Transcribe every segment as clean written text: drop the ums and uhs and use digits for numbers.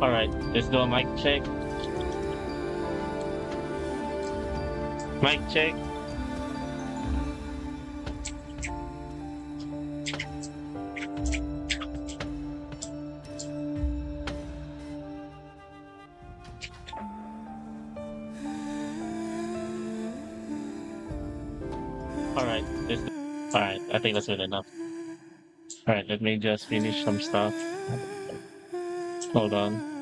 Alright, let's do a mic check. Mic check. Alright, let's do. Alright, I think that's good enough. Alright, let me just finish some stuff. Hold on.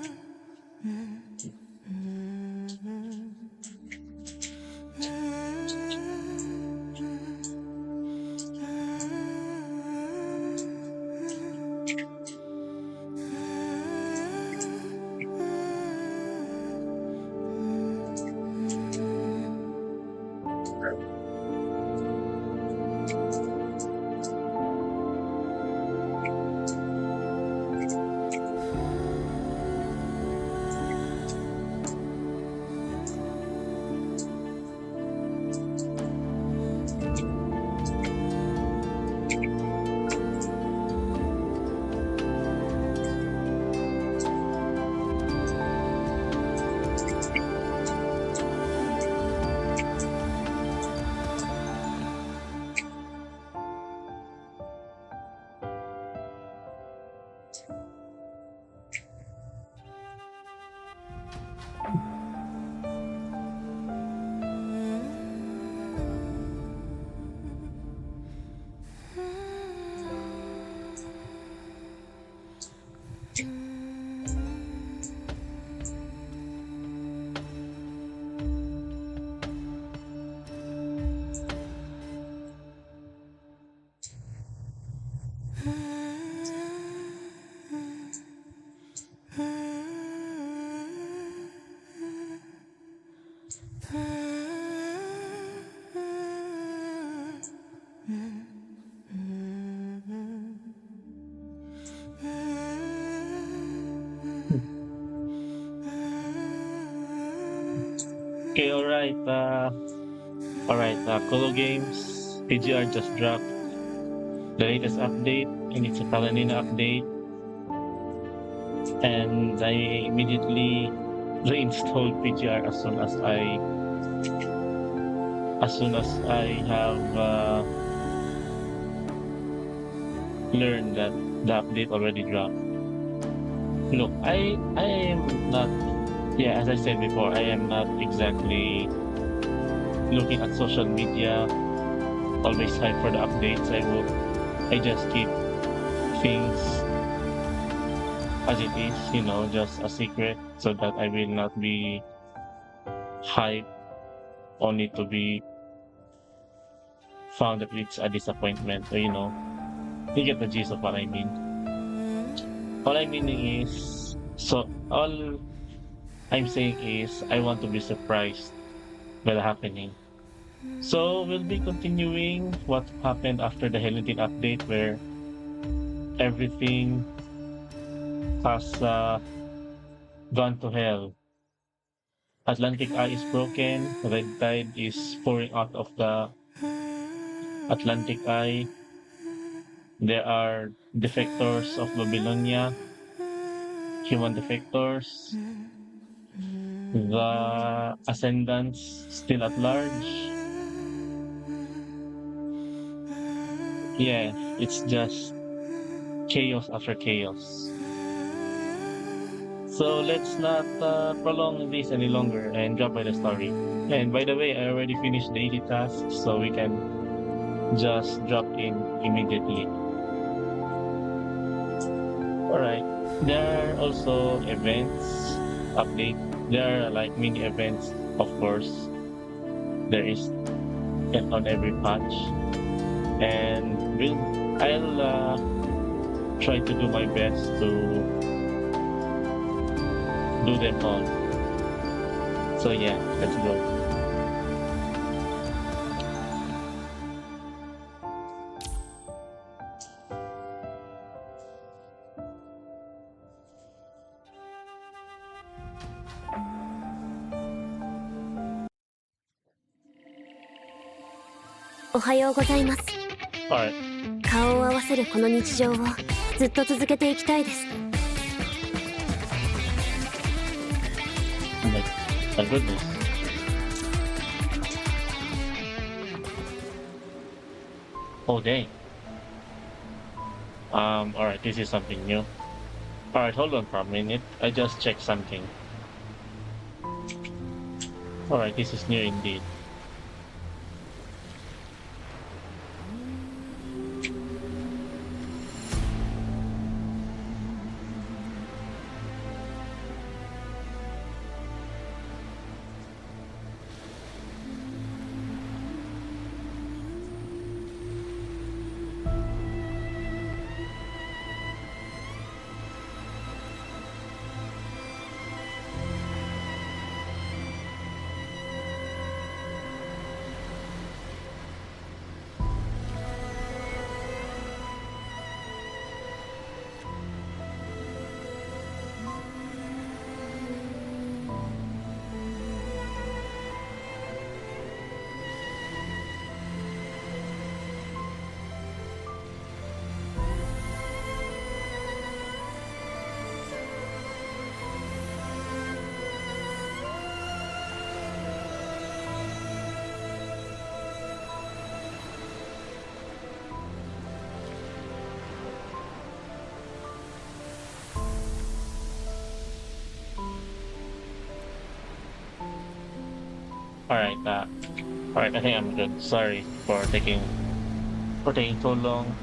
Okay, Colo Games. PGR just dropped the latest update, and it's a Kalanina update. And I immediately reinstalled PGR as soon as I have learned that the update already dropped. Look, I am not, yeah, as I said before, I am not exactly looking at social media, always hype for the updates. I just keep things as it is, just a secret, so that I will not be hyped only to be found that it's a disappointment. So, you get the gist of what I mean. All I'm meaning is, so all I'm saying is, I want to be surprised by the happening. So we'll be continuing what happened after the Hellentine update, where everything has gone to hell. Atlantic Eye is broken, red tide is pouring out of the Atlantic Eye. There are defectors of Babylonia, human defectors, the ascendants still at large. Yeah, it's just chaos after chaos. So let's not prolong this any longer and jump by the story. And by the way, I already finished the daily tasks, so we can just drop in immediately. Alright, there are also events update. There are like mini events, of course. There is on every patch, and I'll try to do my best to do them all. So yeah, let's go. Ohayou gozaimasu. Alright. 顔を合わせるこの日常をずっと続けていきたいです。My, my goodness. Oh dang. All right, this is something new. All right, hold on for a minute. I just checked something. All right, this is new indeed. All right, all right. I think I'm good. Sorry for taking so long.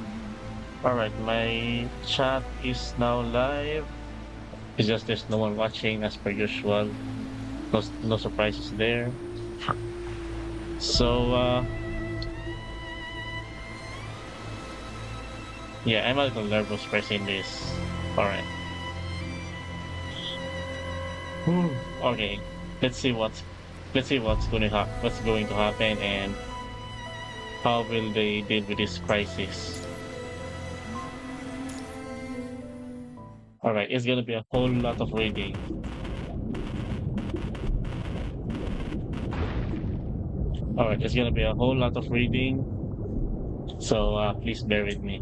All right, my chat is now live. It's just there's no one watching as per usual. No surprises there. So yeah, I'm a little nervous pressing this. All right. Okay. Let's see what's going to happen and how will they deal with this crisis. All right, it's gonna be a whole lot of reading. All right, it's gonna be a whole lot of reading. So please bear with me.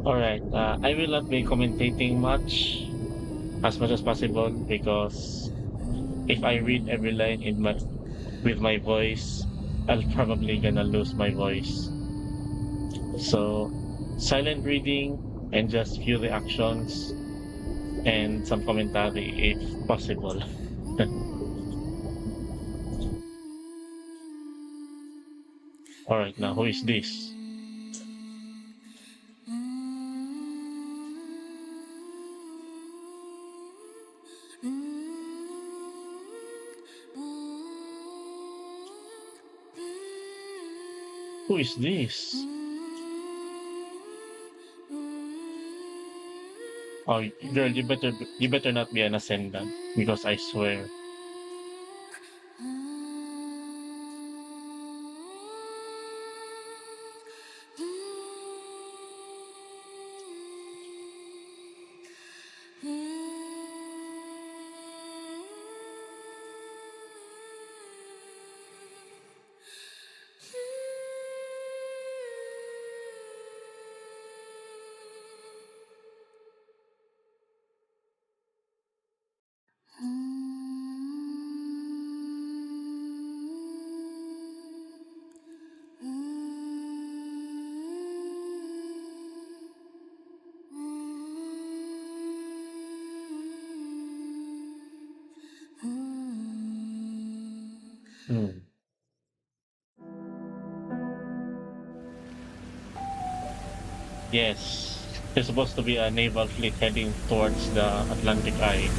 All right, I will not be commentating much as possible because if I read every line in my with my voice, I'll probably gonna lose my voice. So silent reading and just few reactions and some commentary if possible. All right, now who is this? Who is this? Oh, girl, you better not be an ascendant because I swear. Hmm. Yes, there's supposed to be a naval fleet heading towards the Atlantic Eye.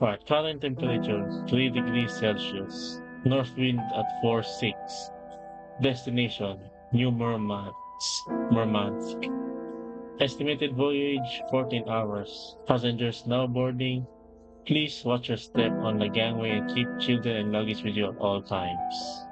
Right, current temperature 3 degrees Celsius. North wind at 4-6. Destination New Murmansk. Estimated voyage 14 hours. Passengers now boarding. Please watch your step on the gangway and keep children and luggage with you at all times.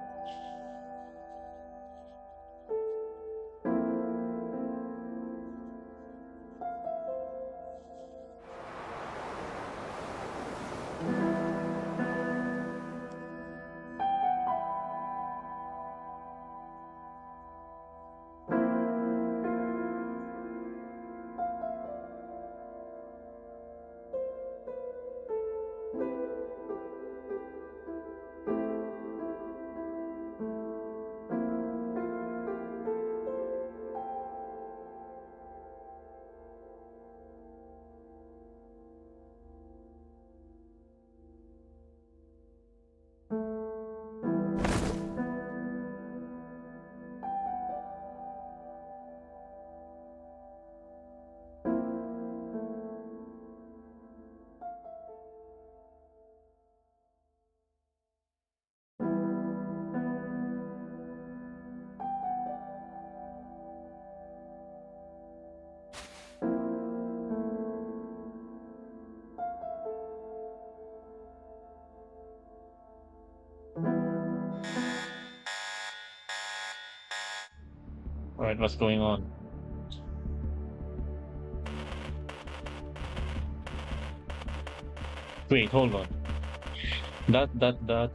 Alright, what's going on? Wait, hold on. That.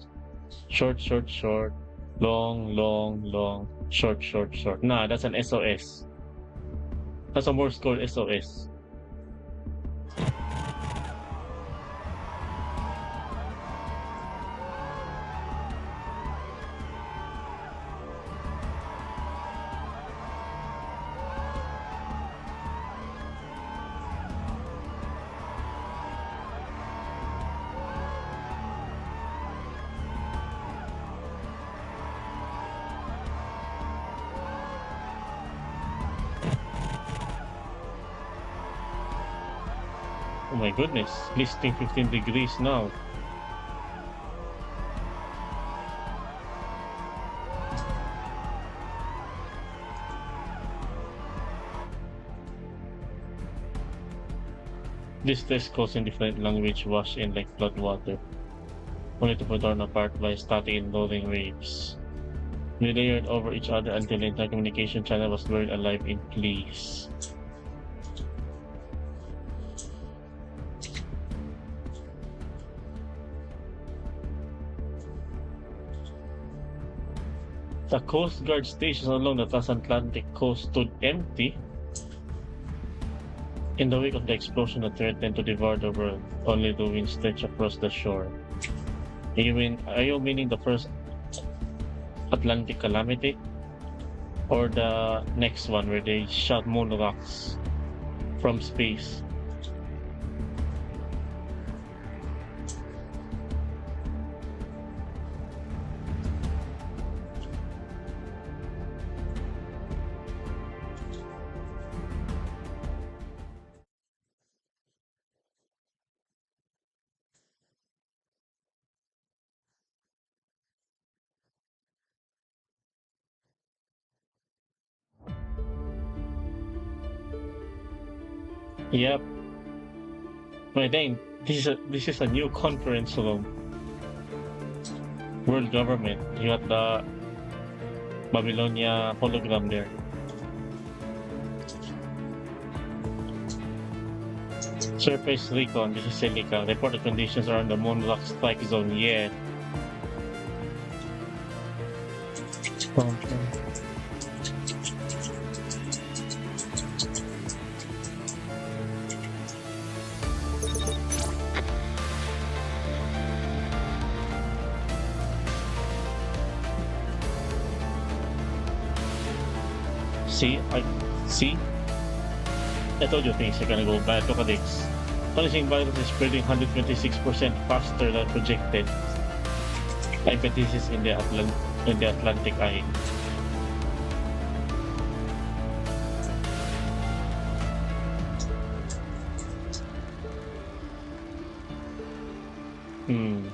Short, short, short. Long, long, long. Short, short, short. Nah, that's an SOS. That's a Morse code SOS. Oh my goodness. Listing 15 degrees now. This test calls in different language wash in like flood water, only to be torn apart by static and loading waves. We layered over each other until the entire communication channel was buried alive in fleas. The Coast Guard stations along the transatlantic coast stood empty in the wake of the explosion that threatened to devour the world. Only the wind stretched across the shore. Are you meaning the first Atlantic calamity? Or the next one where they shot moon rocks from space? Yep. My dang, this is a new conference room. World government. You got the Babylonia hologram there. Surface recon. This is Silica. Reported conditions are on the moon rock strike zone. Yeah. See? I told you things are gonna go bad. Look at this. Punishing virus is spreading 126% faster than projected. I bet this is in the Atlantic eye. Hmm.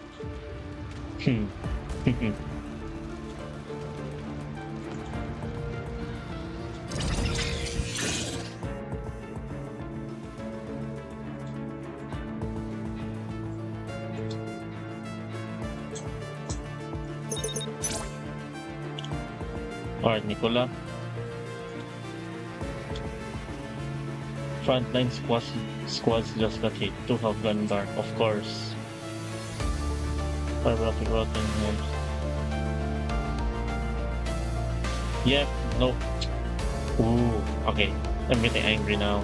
Alright, Nicola. Frontline squads just got hit. 2 have gone dark, of course. Fiber optic routing moves. Yep, no. Ooh, okay. I'm getting angry now.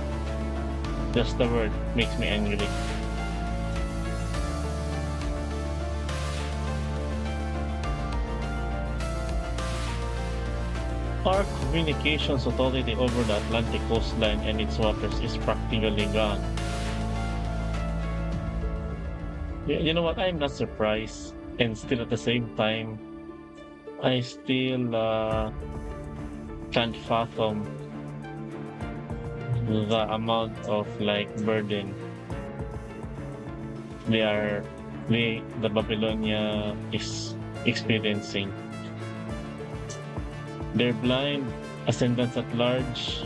Just the word makes me angry. Our communications authority over the Atlantic coastline and its waters is practically gone. You know what? I'm not surprised, and still at the same time, I still can't fathom the amount of like burden the Babylonia is experiencing. They're blind, ascendants at large,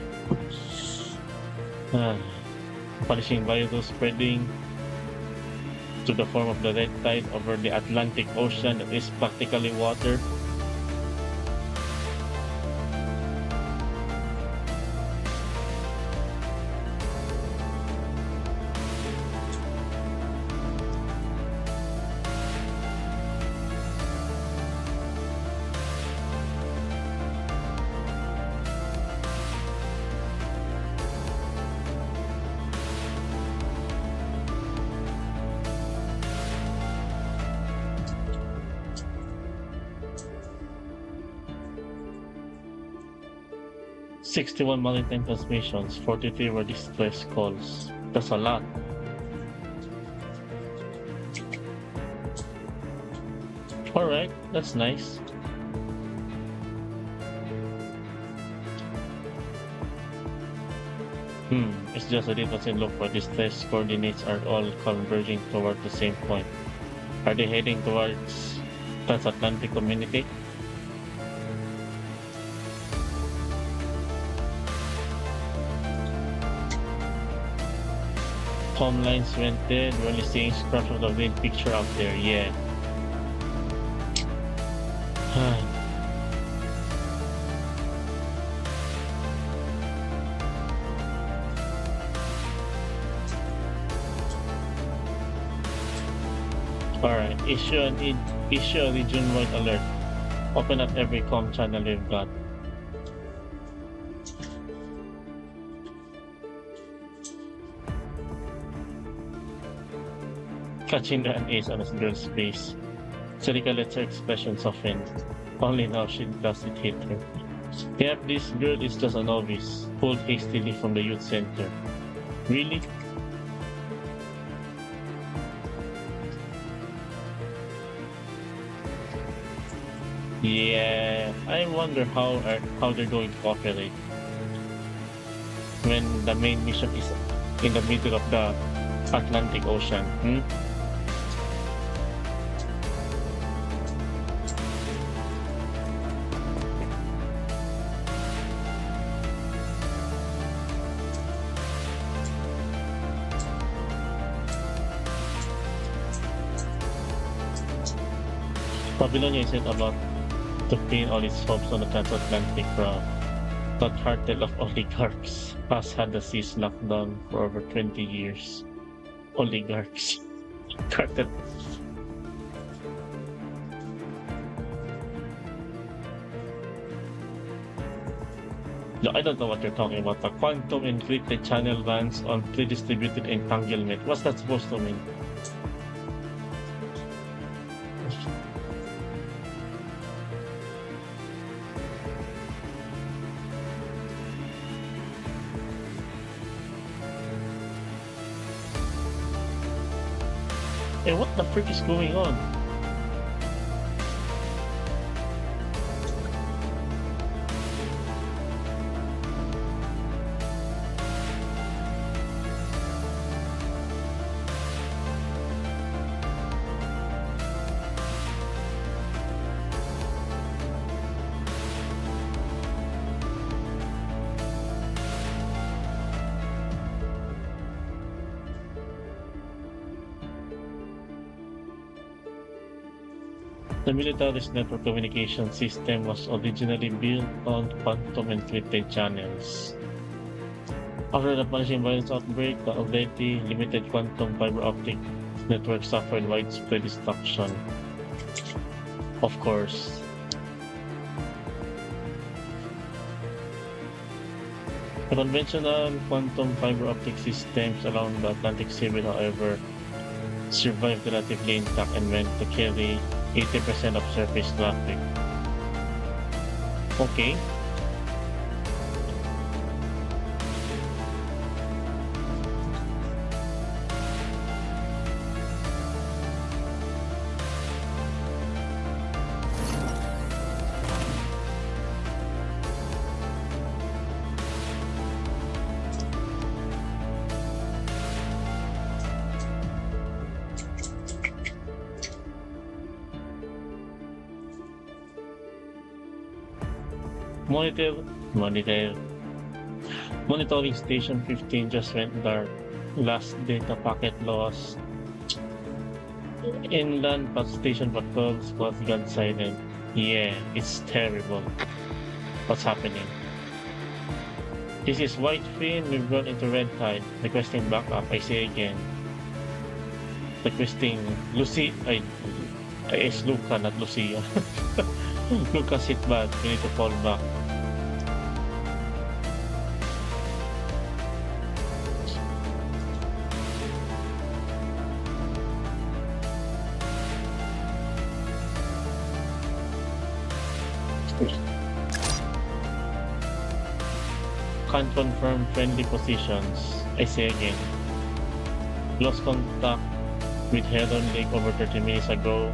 punishing virus spreading to the form of the red tide over the Atlantic Ocean that is practically water. 61 maritime transmissions, 43 were distress calls. That's a lot. Alright, that's nice. It's just that it doesn't look like distress coordinates are all converging toward the same point. Are they heading towards transatlantic community? Home lines went dead, we're only seeing scraps of the main picture out there, yeah. Alright, issue a region-wide alert. Open up every comm channel we've got. Catching an ace on his girl's face. Sarika lets her expression soften. Only now she does it hit her. Yep, this girl is just a novice, pulled hastily from the youth center. Really? Yeah, I wonder how they're going to cooperate when the main mission is in the middle of the Atlantic Ocean. Babylonia isn't about to pin all its hopes on the transatlantic route. That cartel of oligarchs has had the seas locked down for over 20 years. Oligarchs. Cartel. No, I don't know what you're talking about. The quantum encrypted channel runs on pre-distributed entanglement. What's that supposed to mean? Hey, what the frick is going on? The military's network communication system was originally built on quantum encrypted channels. After the punishing virus outbreak, the already limited quantum fiber optic network suffered widespread destruction. Of course. The conventional quantum fiber optic systems along the Atlantic Seaboard, however, survived relatively intact and went to carry 80% of surface traffic. Okay. Monitoring Station 15 just went dark. Last data packet lost. Inland station patrols was gone silent. Yeah, it's terrible. What's happening? This is Whitefin. We've run into Red Tide. Requesting backup. I say again. Requesting Lucy. It's Luca, not Lucia. Lucas hit bad. We need to fall back. Can't confirm friendly positions. I say again. Lost contact with Heron Lake over 30 minutes ago.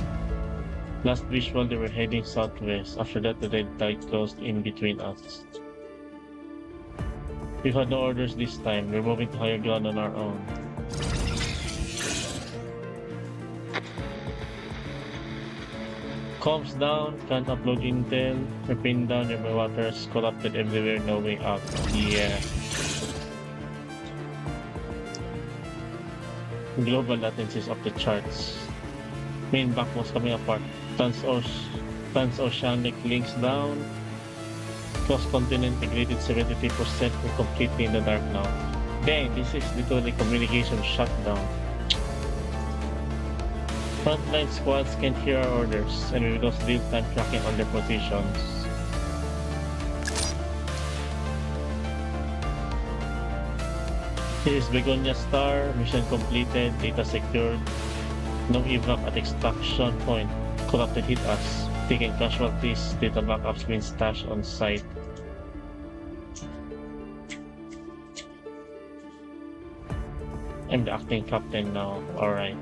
Last visual, they were heading southwest. After that, the red tide closed in between us. We've had no orders this time. We're moving to higher ground on our own. Comms down, can't upload intel. We're pinned down nearby waters, corrupted everywhere, no way out. Yeah. Global latencies of the charts. Main backbones coming apart. Transoceanic links down. Cross-continent integrated 73%. We're completely in the dark now. Dang, this is literally communication shutdown. Frontline squads can't hear our orders, and we lost real-time tracking on their positions. Here is Begonia Star, mission completed, data secured. No evac at extraction point. Corrupted hit us. Taking casualties, data backups been stashed on site. I'm the acting captain now, alright.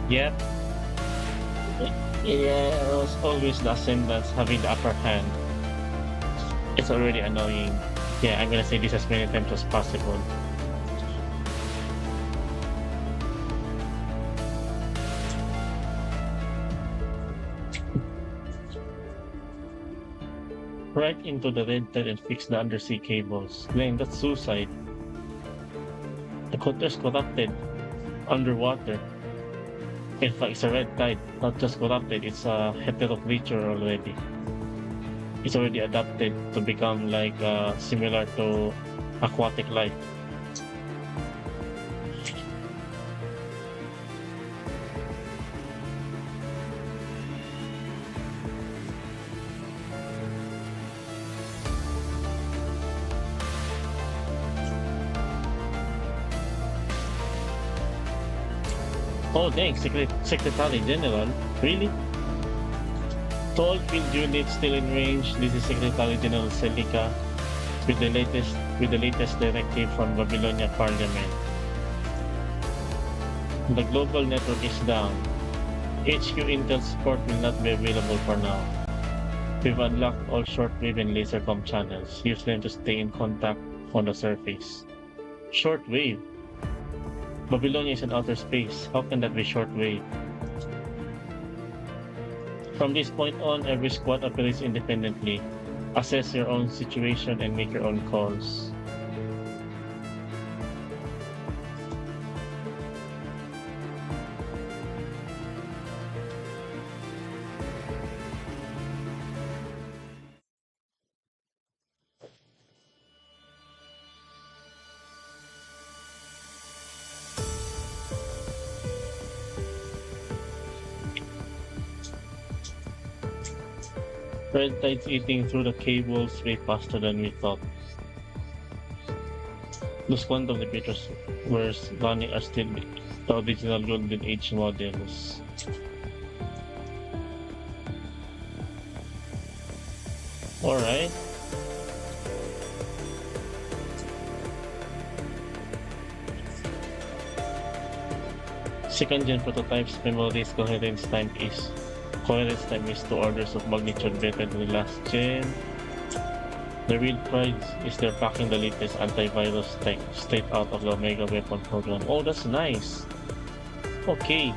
Yep. Yeah, it was always the ascendants having the upper hand. It's already annoying. Yeah, I'm gonna say this as many times as possible. Right into the red tide and fix the undersea cables. Dang, that's suicide. The counter's corrupted. Underwater. In fact, it's a red tide, not just corrupted, it's a hetero creature already. It's already adapted to become like similar to aquatic life. Oh dang, Secretary General? Really? To all field units still in range, this is Secretary General Celica with the latest directive from Babylonia Parliament. The global network is down. HQ Intel support will not be available for now. We've unlocked all shortwave and lasercom channels. Use them to stay in contact on the surface. Shortwave? Babylonia is in outer space. How can that be shortwave? From this point on, every squad operates independently. Assess your own situation and make your own calls. Red tide's eating through the cables way faster than we thought. Those quantum repeaters were running are still the original Golden Age models. Alright. Second gen prototypes memory's coherence time is 2 orders of magnitude better than the last gen. The real pride is they're packing the latest antivirus tech straight out of the Omega weapon program. Oh, that's nice. Okay.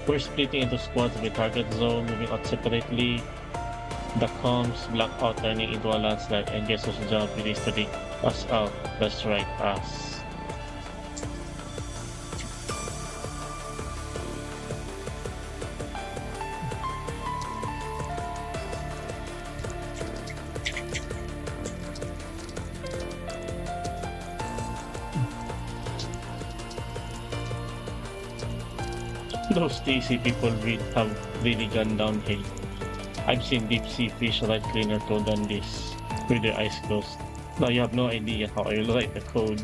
We're splitting into squads with target zone, moving out separately. The comms block out turning into a landslide and Jesus jump release to dig us out. That's right, us. Those DC people have really gone downhill. I've seen deep sea fish write cleaner code than this with their eyes closed. Now you have no idea how I will write the code.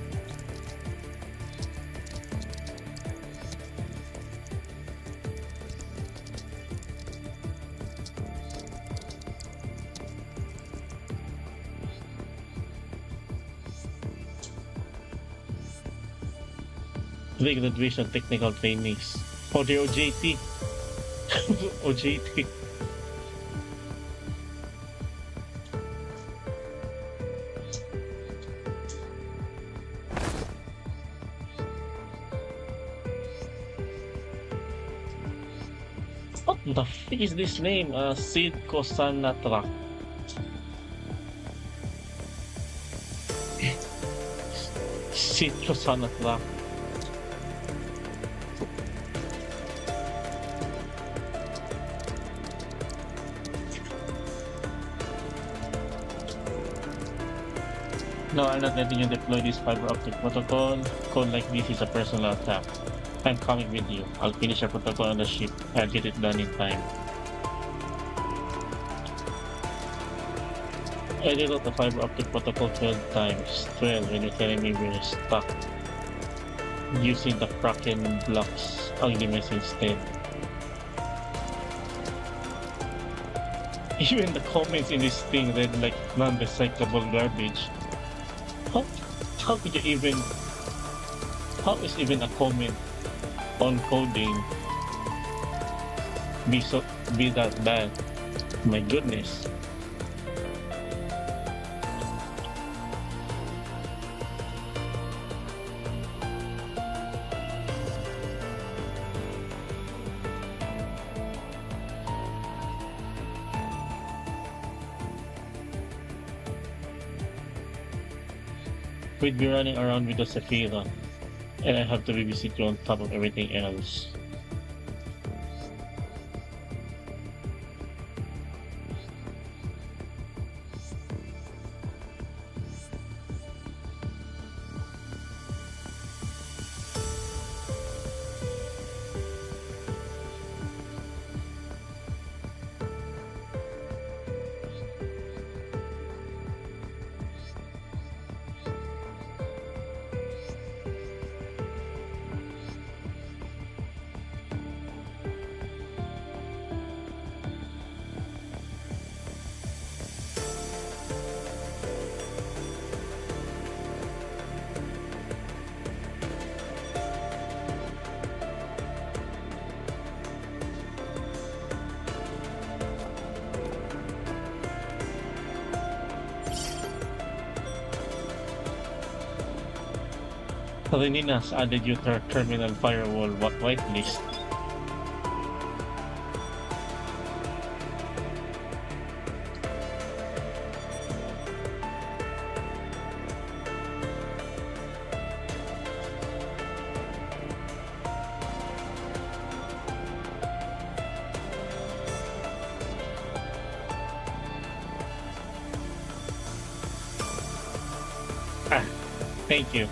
Graduation technical trainings. For the OJT. OJT. What the f is this name? Sid Kosanatra. Sid Kosanatra. No, I'm not letting you deploy this fiber optic protocol. Code like this is a personal attack. I'm coming with you. I'll finish your protocol on the ship. I'll get it done in time. I rewrote the fiber optic protocol 12 times. 12 when you're telling me we're stuck. Using the Kraken blocks arguments instead. Even the comments in this thing read like non-recyclable garbage. How could you even... How is even a comment on coding be that bad? My goodness. We'd be running around with the Sephira, and I have to babysit you on top of everything else. Reninas added you to her terminal firewall whitelist. Ah, thank you.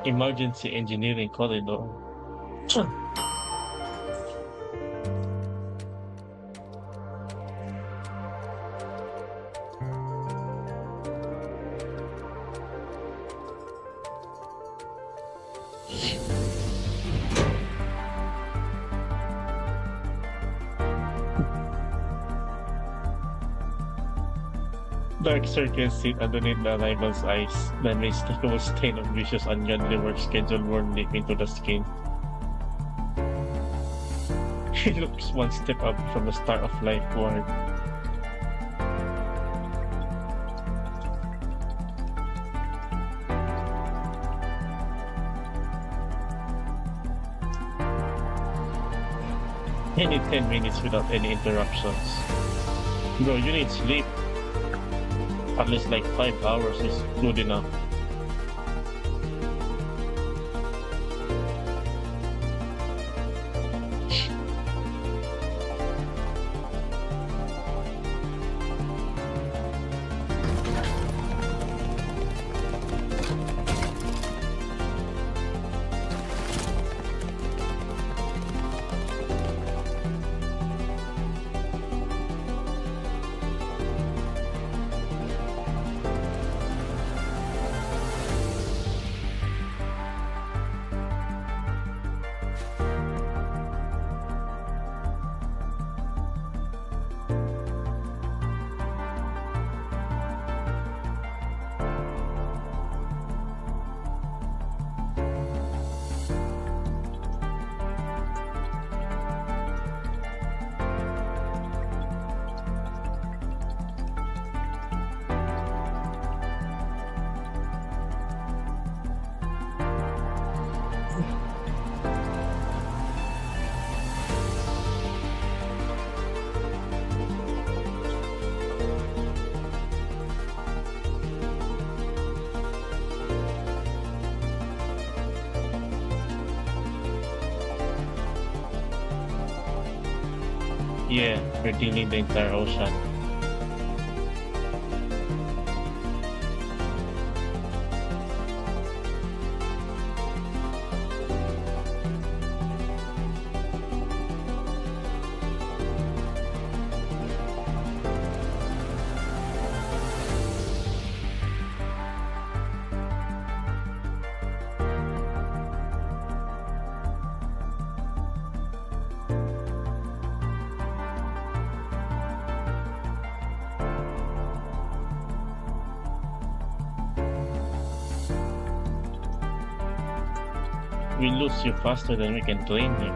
Emergency engineering corridor. Dark circles sit underneath the rival's eyes, the unmistakable stain of vicious ungodly work schedule worn deep into the skin. He looks one step up from the start of life ward. You need 10 minutes without any interruptions. Bro, you need sleep. At least like 5 hours is good enough. Yeah, we're dealing the entire ocean. We lose you faster than we can train you.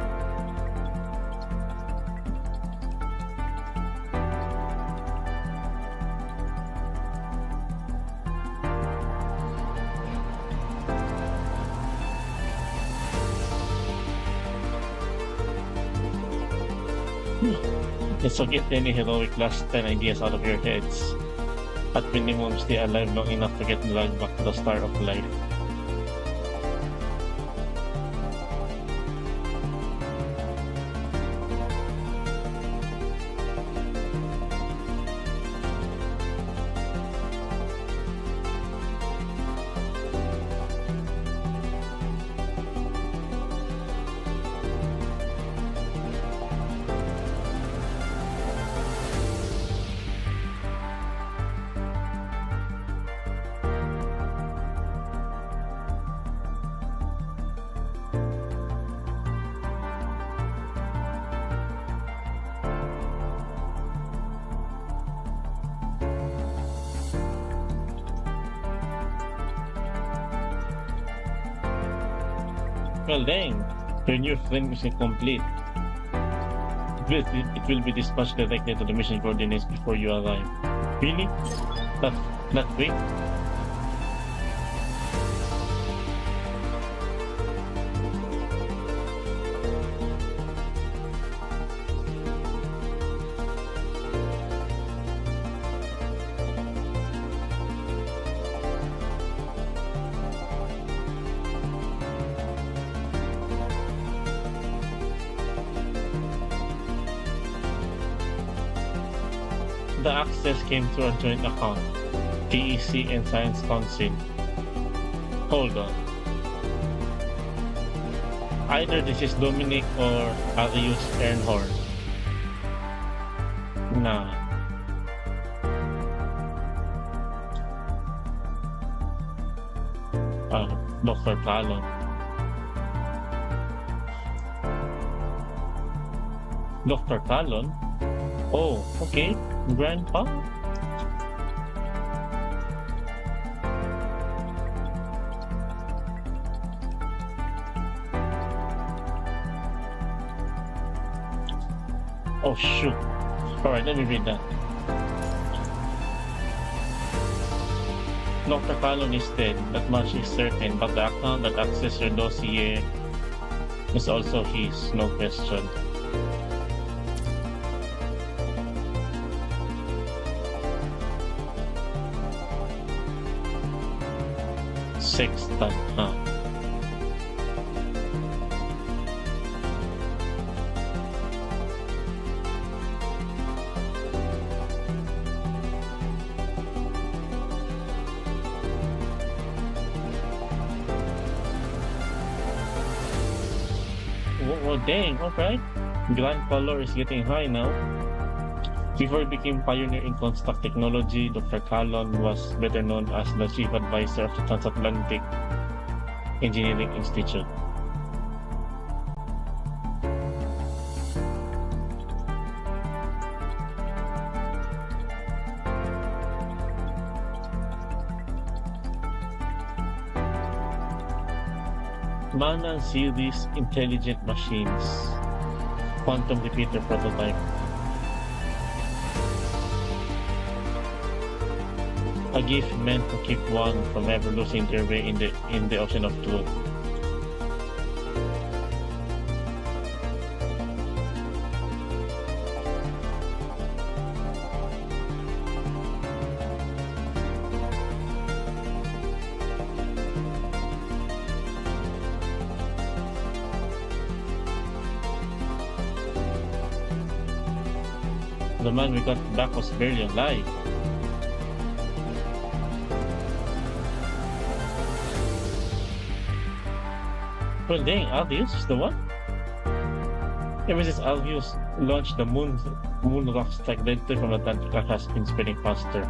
Let's forget any heroic last 10 ideas out of your heads. At minimum, stay alive long enough to get dragged back to the start of life. Well, dang, your new friend is incomplete. It will be dispatched directly to the mission coordinates before you arrive. Really? That quick? The access came through a joint account, TEC and Science Council. Hold on. Either this is Dominic or Arius Ernhorn. Nah. Dr. Talon. Dr. Talon? Oh, okay. Grandpa? Oh shoot. Alright, let me read that. Dr. Fallon is dead, that much is certain, but the account that accessed your dossier is also his, no question. Sextant, huh? Oh, dang, alright. Grand color is getting high now. Before he became pioneer in construct technology, Dr. Calon was better known as the chief advisor of the Transatlantic Engineering Institute. Manan series intelligent machines. Quantum repeater prototype. A gift meant to keep one from ever losing their way in the ocean of truth. The man we got back was barely alive. Well, dang, Albius is the one? Ever since Albius launched the moon rock strike, the data from Antarctica has been spreading faster.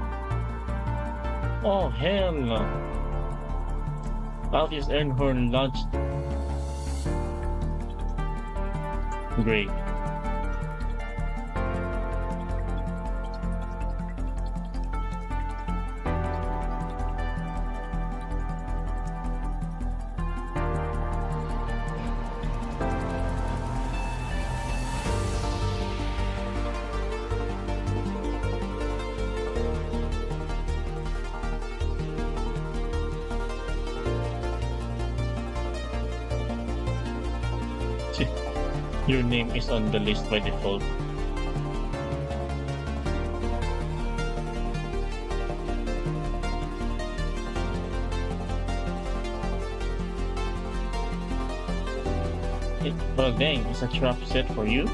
Oh, hell no. Albius Ernhorn launched. Great. Your name is on the list by default. Well, dang, it's a trap set for you.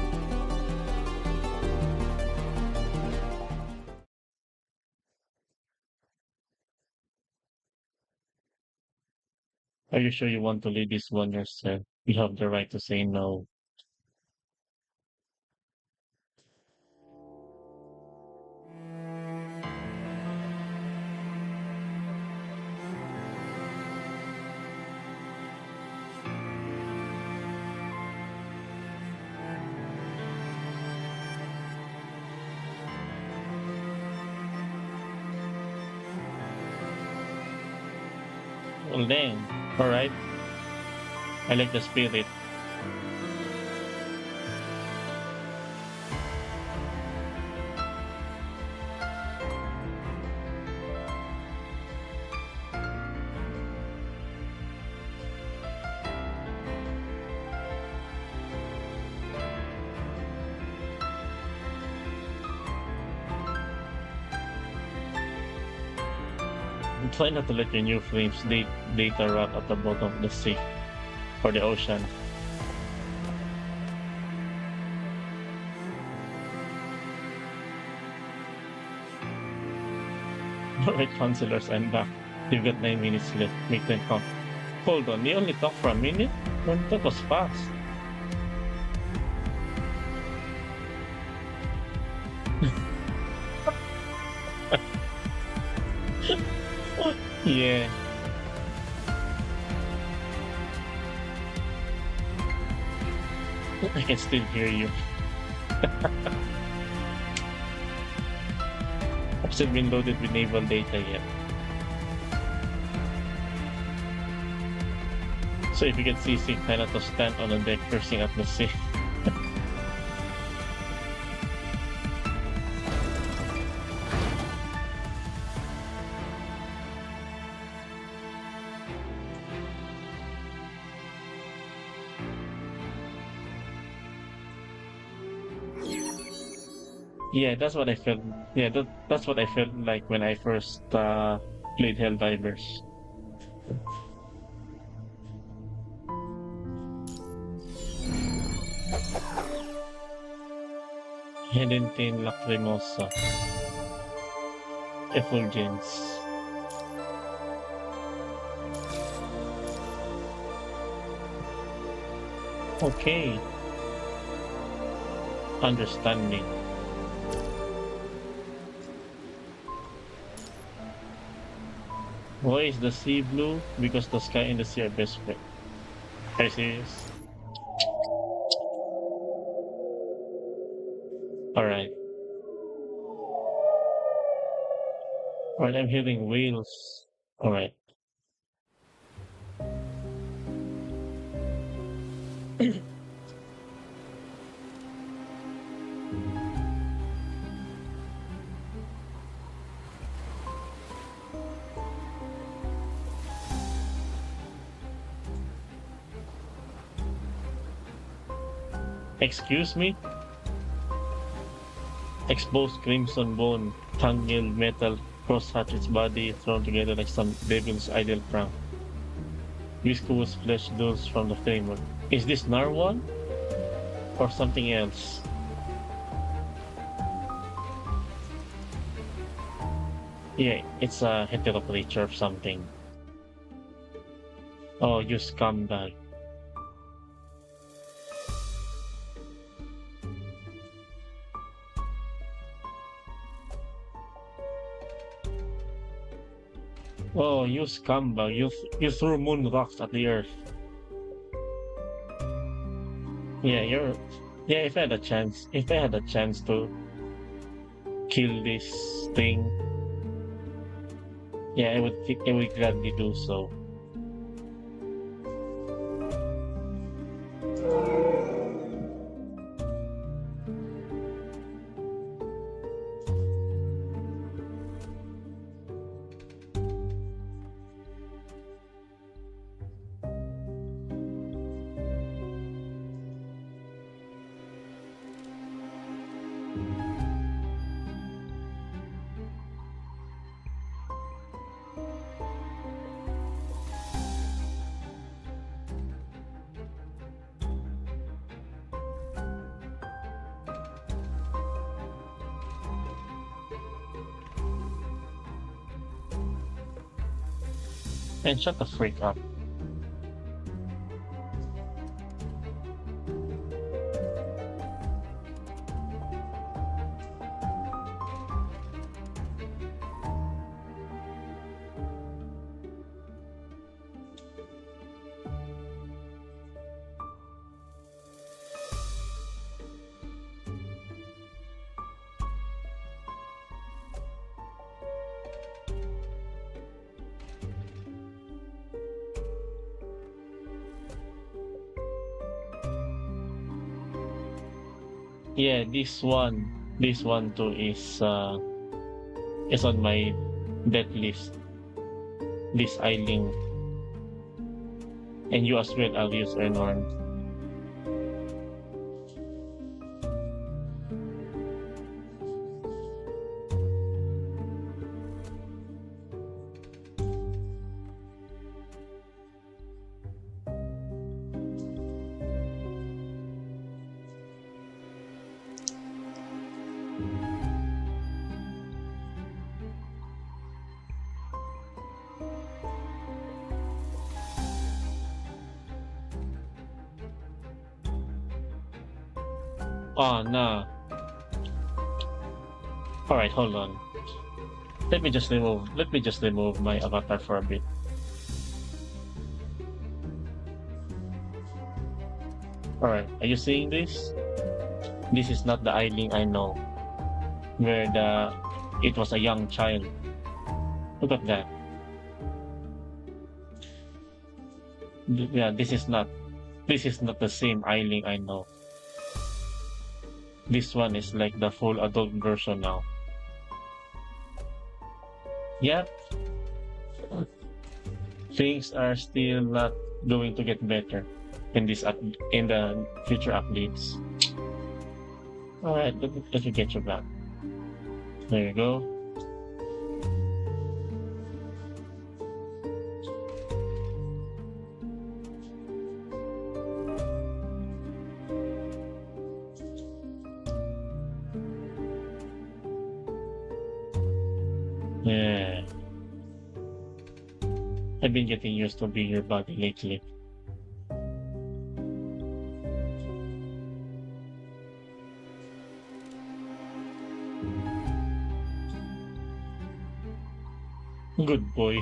Are you sure you want to lead this one yourself? You have the right to say no. Well, dang. Alright. I like the spirit. Try not to let your new flames data rot at the bottom of the sea or the ocean. Alright, counselors, I'm back. You've got 9 minutes left. Make them count. Hold on, we only talked for a minute? Well, that was fast. Yeah. I can still hear you. Hasn't been loaded with naval data yet. So if you get seasick, try not to stand on the deck cursing at the sea. Yeah, that's what I felt. Yeah, that's what I felt like when I first played Helldivers. Hidden Lacrimosa, Effulgence. Okay, understanding. Why is the sea blue? Because the sky and the sea are best friends. Are you serious? Alright. Alright, I'm hearing whales. Alright. Excuse me? Exposed crimson bone, tangled metal, cross-hatch its body, thrown together like some devil's idol prank. Viscous flesh dulls from the framework. Is this narwhal? Or something else? Yeah, it's a heterocrature of something. Oh, you scumbag. Oh, you scumbag. You threw moon rocks at the earth. Yeah, you're. Yeah, if I had a chance to kill this thing, yeah, I would gladly do so. And shut the freak up. Yeah, this one too is on my death list. This Eiling, and you as well, Alius Earnhardt. Oh, nah. All right, hold on. Let me just remove my avatar for a bit. All right, are you seeing this? This is not the Eiling I know, where the it was a young child. Look at that. Yeah, this is not the same Eiling I know. This one is like the full adult version now. Yep, things are still not going to get better in the future updates. All right, let me get you back. There you go. Yeah. I've been getting used to being your body lately. Good boy.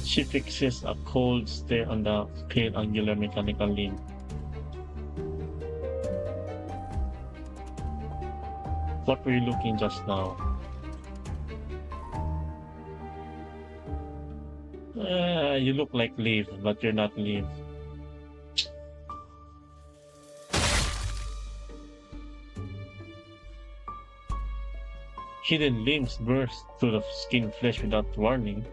She fixes a cold stare on the pale angular mechanical limb. What were you looking just now? You look like Liv, but you're not Liv. Hidden limbs burst through the skin flesh without warning.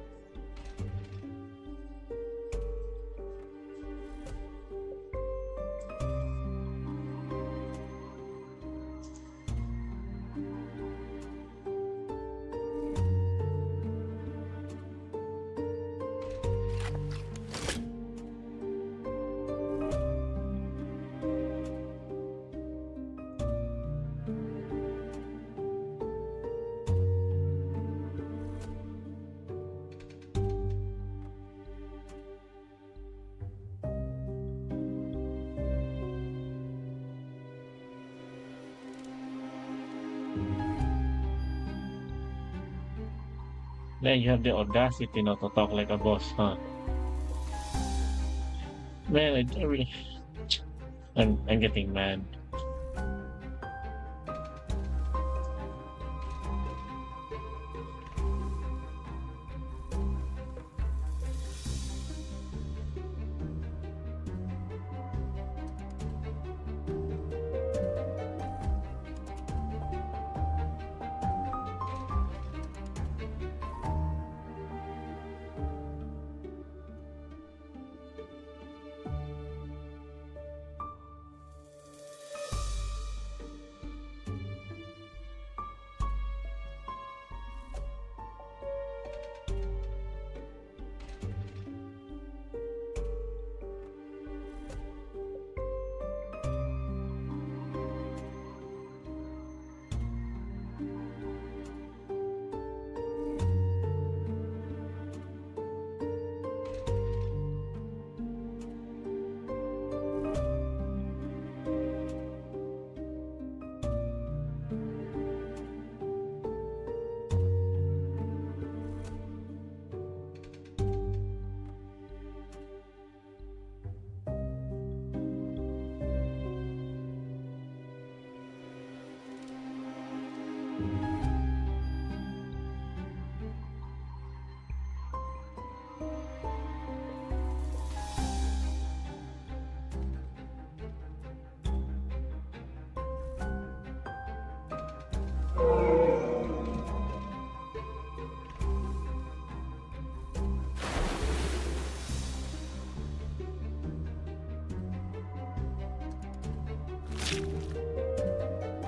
Then you have the audacity not to talk like a boss, huh? Man, I really, I'm getting mad.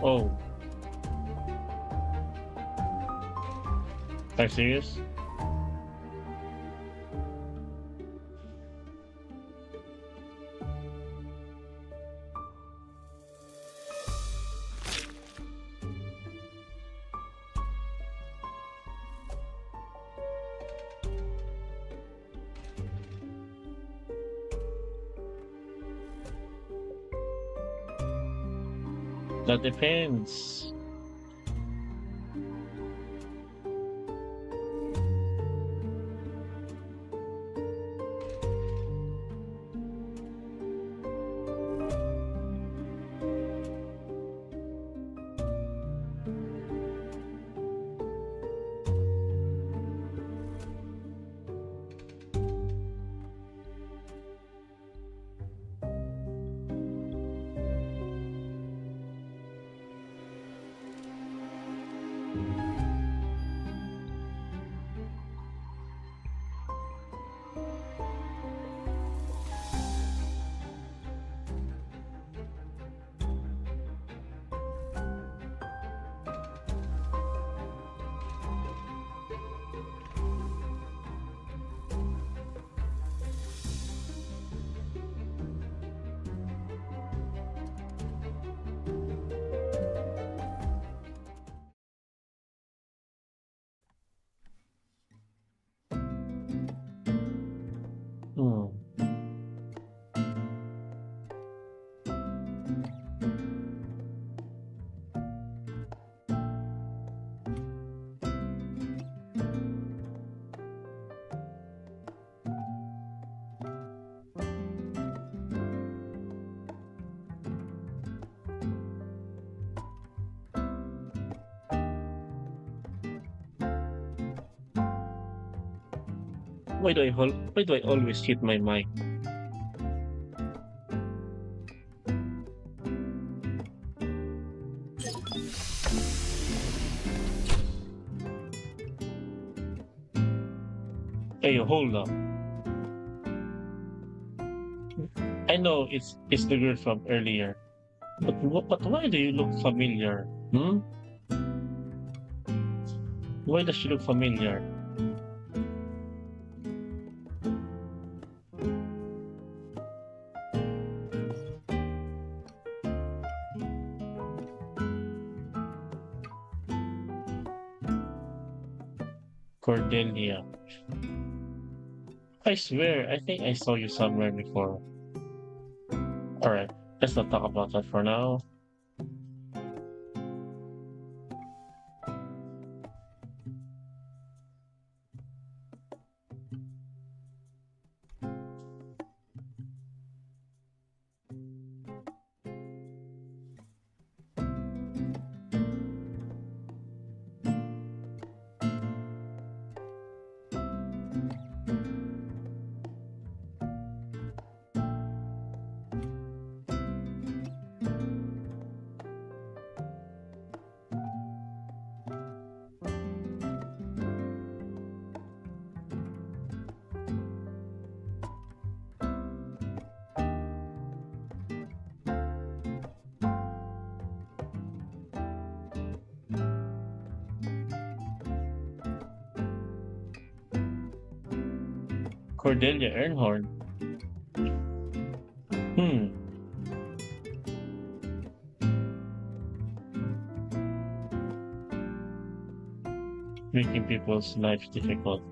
Oh, are you serious? That depends. why do I always hit my mic? Hey, hold up. I know it's the girl from earlier, but why do you look familiar? Hmm? Why does she look familiar? Cordelia. I swear, I think I saw you somewhere before. Alright, let's not talk about that for now. Cordelia Earnhardt. Hmm, making people's lives difficult.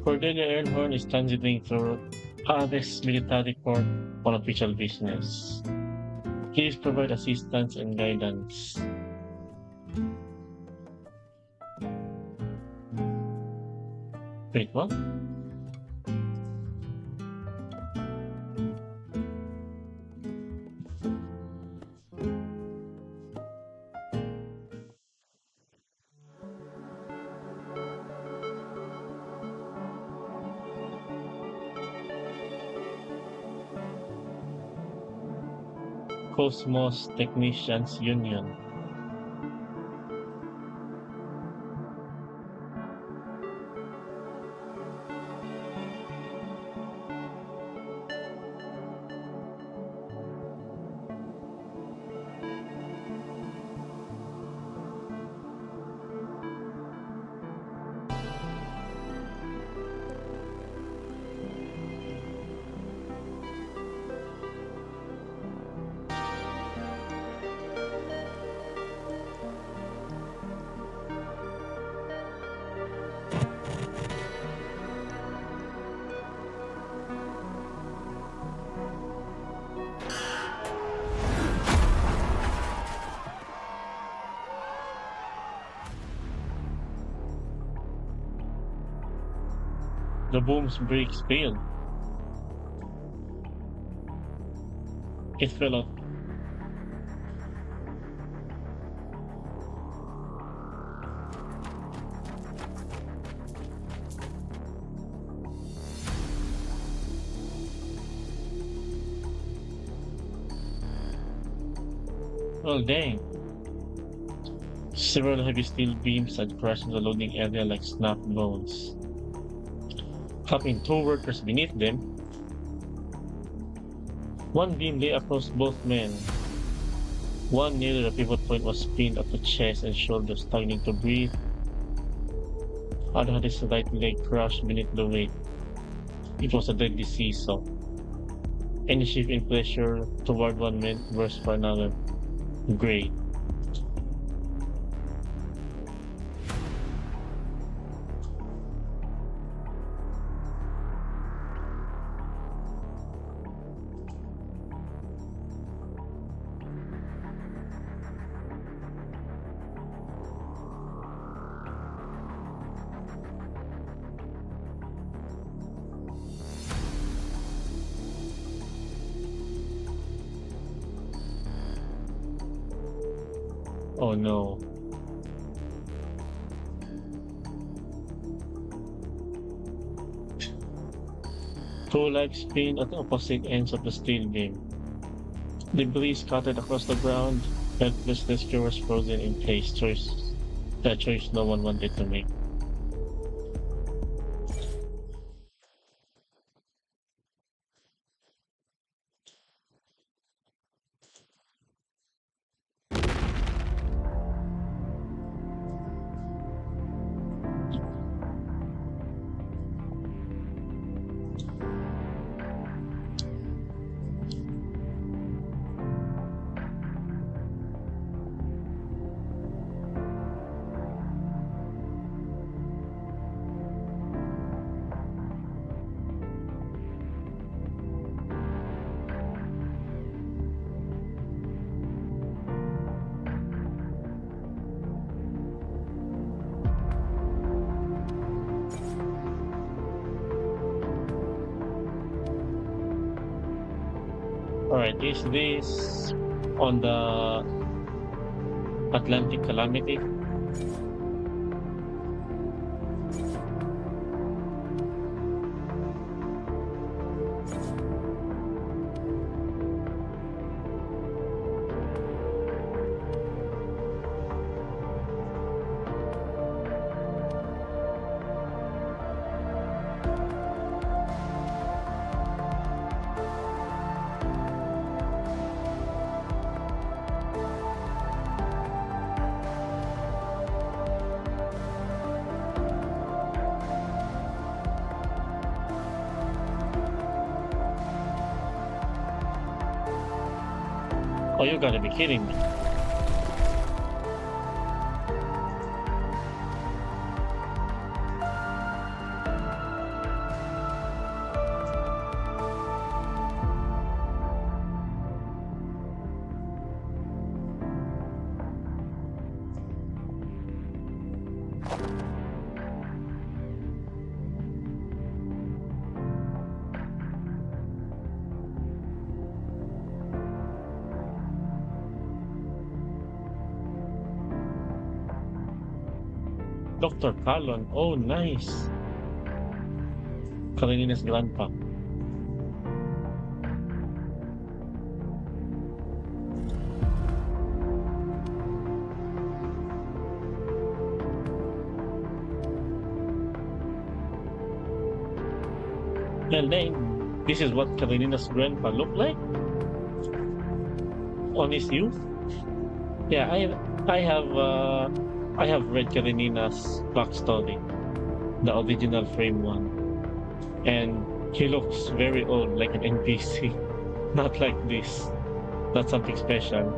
Cordelia Earnhardt is transiting through this military court on official business. Please provide assistance and guidance. Wait, what? Cosmos Technicians Union. The boom's brakes failed. It fell out. Oh, dang. Several heavy steel beams had crashed in the loading area like snapped bones. Cutting two workers beneath them, one beam lay across both men. One near the pivot point was pinned at the chest and shoulders, struggling to breathe. Other had his right leg crushed beneath the weight. It was a deadly seesaw. Any shift in pressure toward one meant worse for another. Great. Oh no. Two lights spin at the opposite ends of the steel beam. Debris scattered across the ground. Helplessness was frozen in place. That choice no one wanted to make. Alright, is this on the Atlantic Calamity? Oh, you gotta be kidding me. Dr. Calon, oh nice. Karenina's grandpa. And then, this is what Karenina's grandpa looked like on his youth. Yeah, I have read Karenina's backstory, the original frame one, and he looks very old, like an NPC, not like this. That's something special.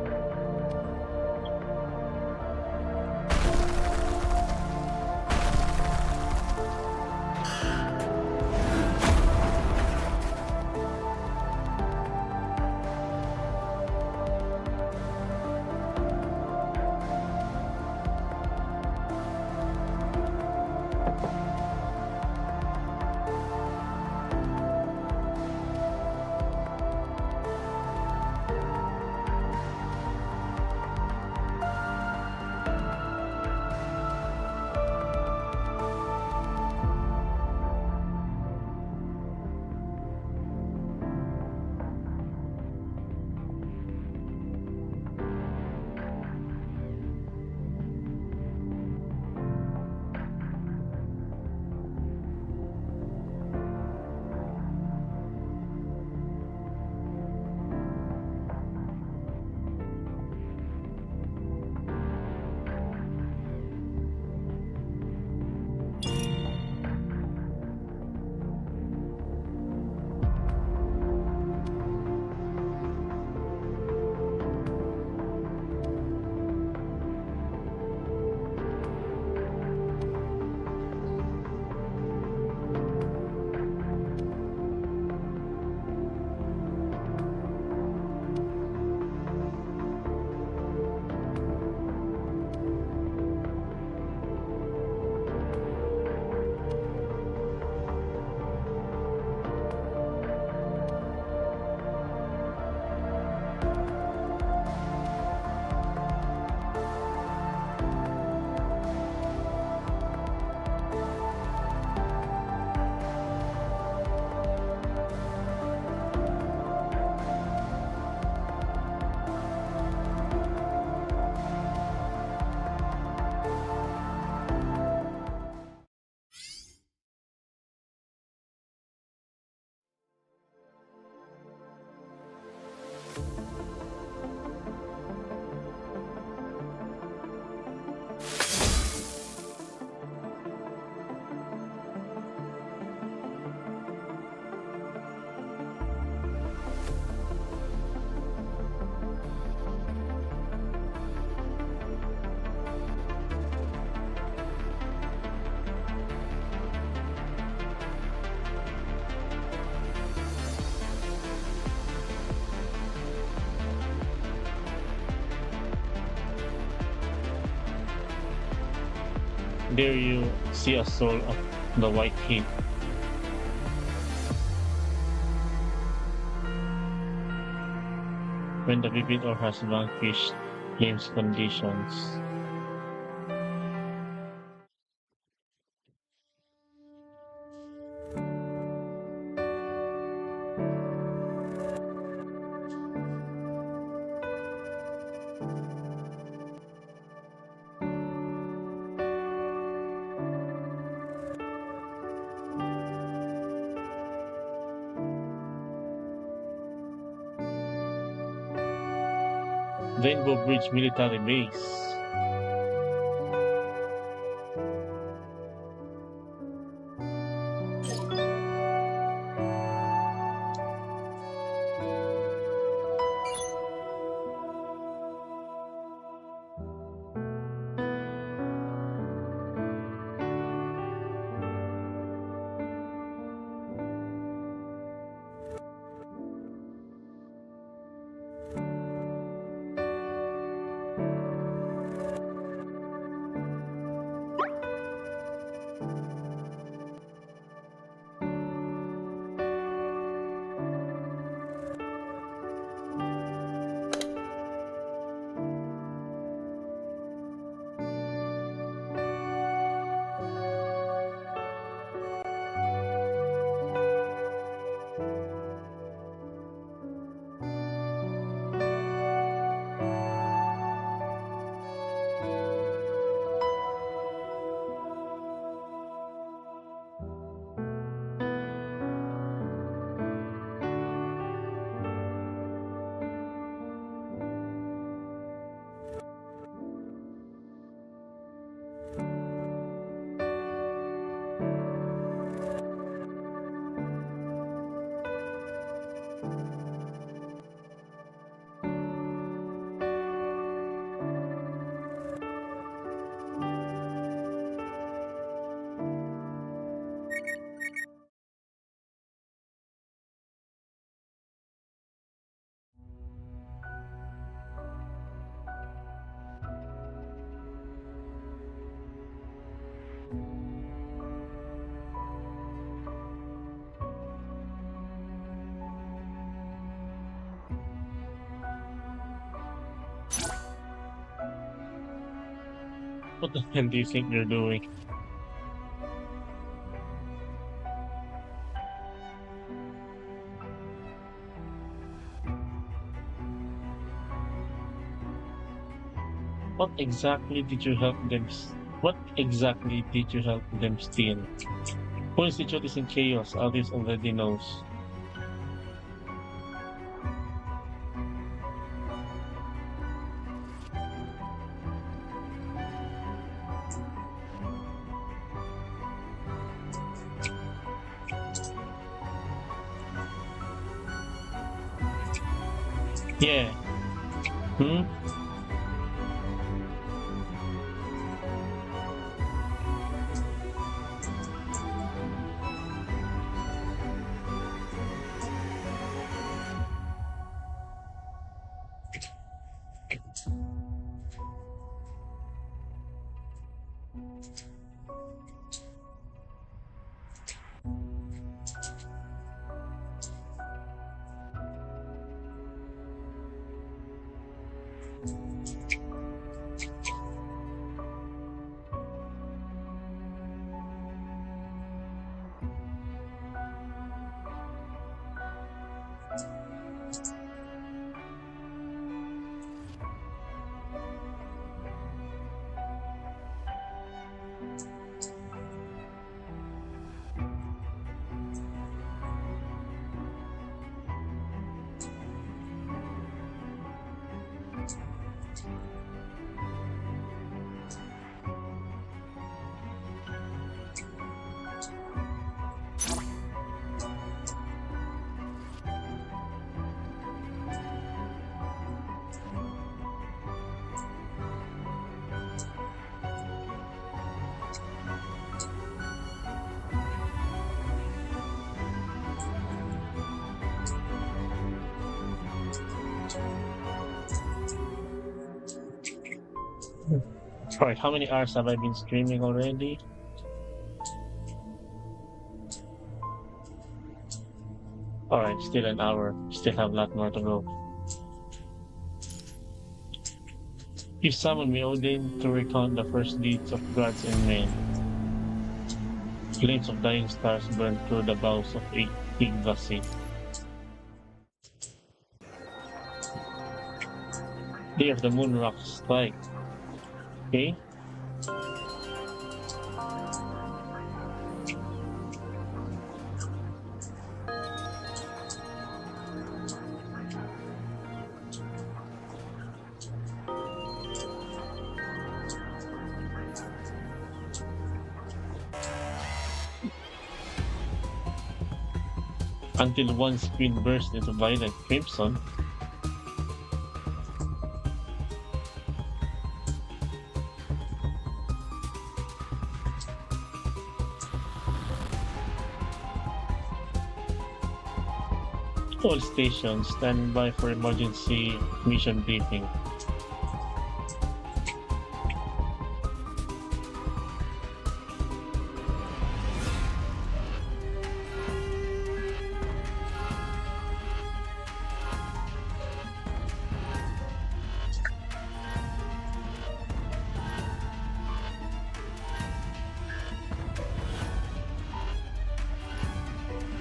There you see a soul of the white heat. When the vivid or has vanquished game's conditions. Rainbow Bridge Military Base. What the hell do you think you're doing? What exactly did you help them? What exactly did you help them steal? Whole institute is in chaos. Alice already knows. Yeah. Hmm? Alright, how many hours have I been streaming already? Alright, still an hour. Still have a lot more to go. You summon me, Odin, to recount the first deeds of gods and men. Flames of dying stars burn through the boughs of Yggdrasil. Day of the moon rock strike. Okay? Until one screen burst into violent crimson. All stations stand by for emergency mission briefing.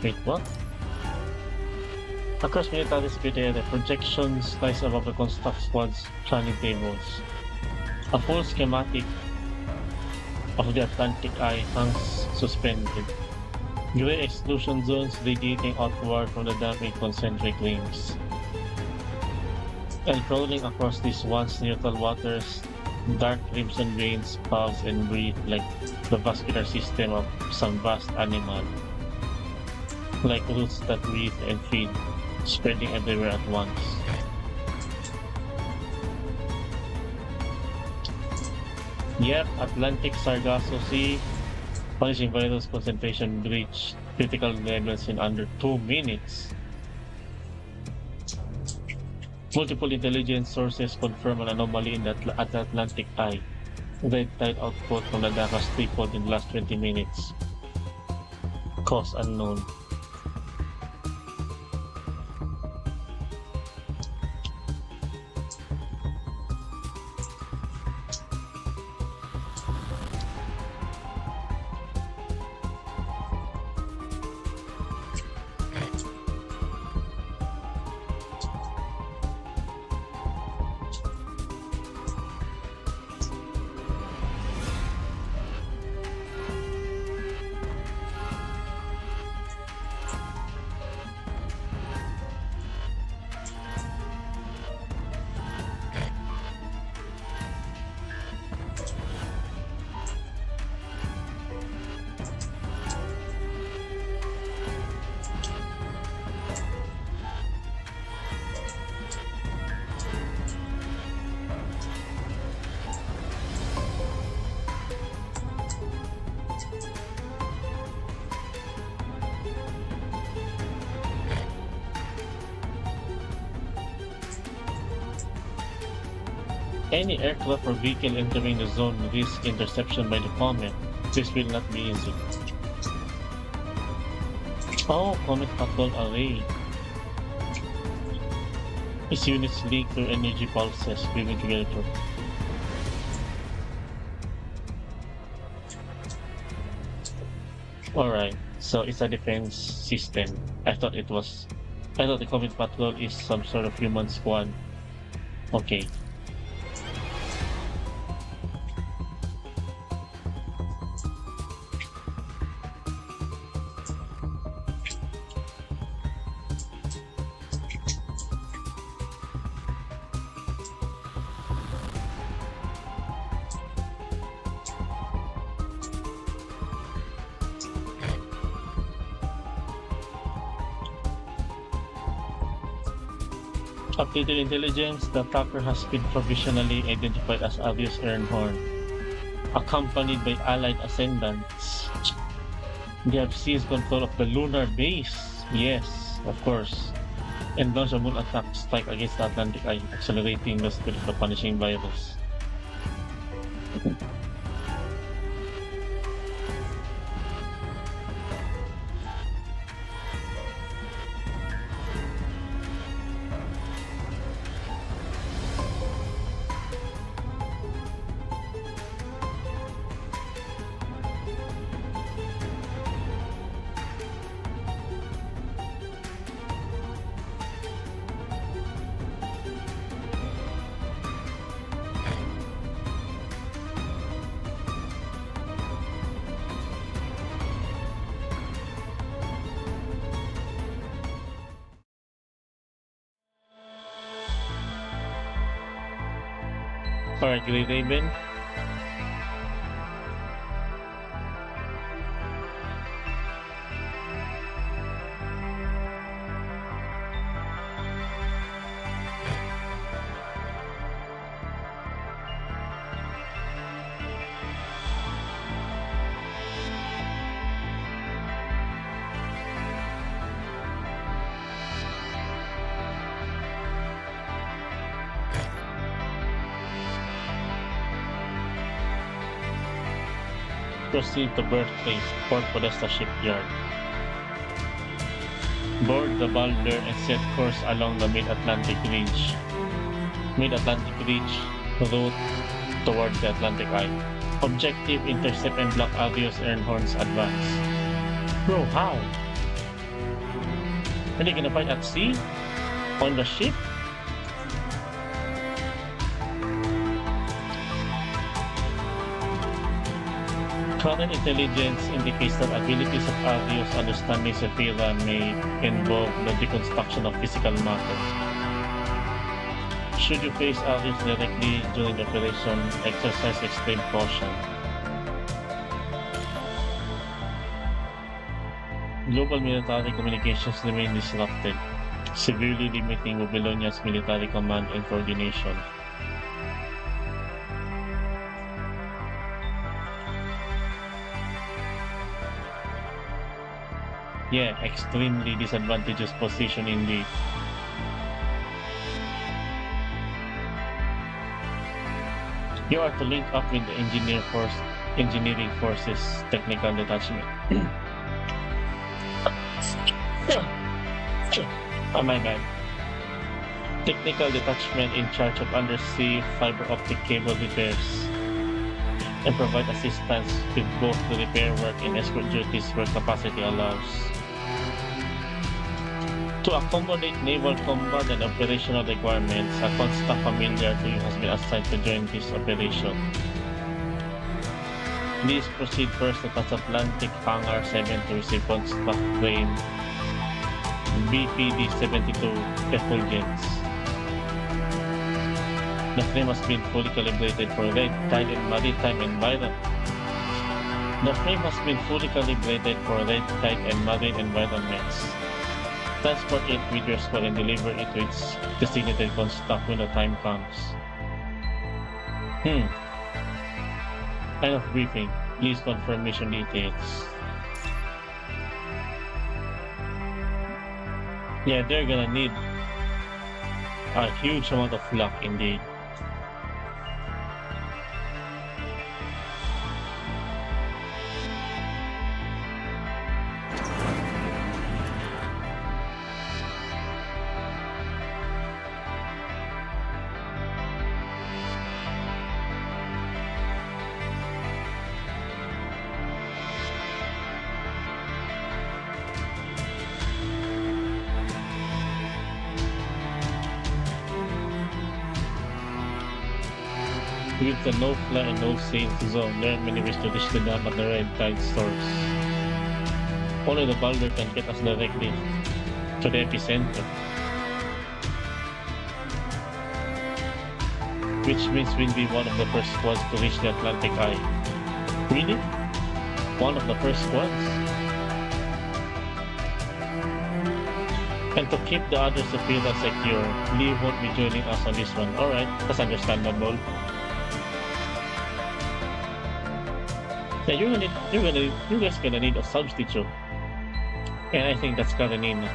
Wait, what? Across military security, the projections rise above the construct squad's planning tables. A full schematic of the Atlantic Eye hangs suspended. Gray exclusion zones radiating outward from the damaged concentric rings. And crawling across these once neutral waters, dark crimson veins pulse and breathe like the vascular system of some vast animal. Like roots that breathe and feed, spreading everywhere at once. Yep, Atlantic Sargasso Sea, punishing virus concentration breached critical levels in under 2 minutes. Multiple intelligence sources confirm an anomaly in the Atlantic Eye. Red tide output from the deck has tripled in the last 20 minutes. Cause unknown. Any aircraft or vehicle entering the zone risks interception by the comet. This will not be easy. Oh, comet patrol array. Its units leak through energy pulses, weaving together. Alright, so it's a defense system. I thought the comet patrol is some sort of human squad. Okay. Updated intelligence, the attacker has been provisionally identified as Arius Ernhorn, accompanied by allied ascendants. They have seized control of the lunar base. Yes, of course. And launched a moon attack strike against the Atlantic Eye, accelerating the speed of the punishing virus. Alright, Grey Raven. Proceed to birthplace, Port Podesta shipyard. Board the Balder and set course along the Mid-Atlantic Ridge route towards the Atlantic Eye. Objective: intercept and block Avios Ernhorn's advance. Bro, how? Are they gonna fight at sea? On the ship? Current intelligence indicates that abilities of Avios understanding Sephira may involve the deconstruction of physical matter. Should you face Avios directly during the operation, exercise extreme caution. Global military communications remain disrupted, severely limiting Babylonia's military command and coordination. Yeah, extremely disadvantageous position indeed. You are to link up with the engineering forces technical detachment. Oh my bad. Technical detachment in charge of undersea fiber optic cable repairs and provide assistance with both the repair work and escort duties where capacity allows. To accommodate naval combat and operational requirements, a constant familiar to you has been assigned to join this operation. Please proceed first to Transatlantic Hangar 7 to receive construct frame BPD-72 effulgence. The frame has been fully calibrated for red, tide, and maritime environment. The frame has been fully calibrated for red, tide, and marine environments. Transport it with your squad and deliver it to its designated construct when the time comes. End of briefing. Please confirm mission details. Yeah, they're gonna need a huge amount of luck indeed. With the no-fly and no-sail zone, there are many ways to reach the dam at the red tide source. Only the Balder can get us directly to the epicenter, which means we'll be one of the first squads to reach the Atlantic Eye. Really? One of the first squads? And to keep the others Sephira secure, Lee won't be joining us on this one. Alright, that's understandable. Yeah, you guys gonna need a substitute. And I think that's Karenina.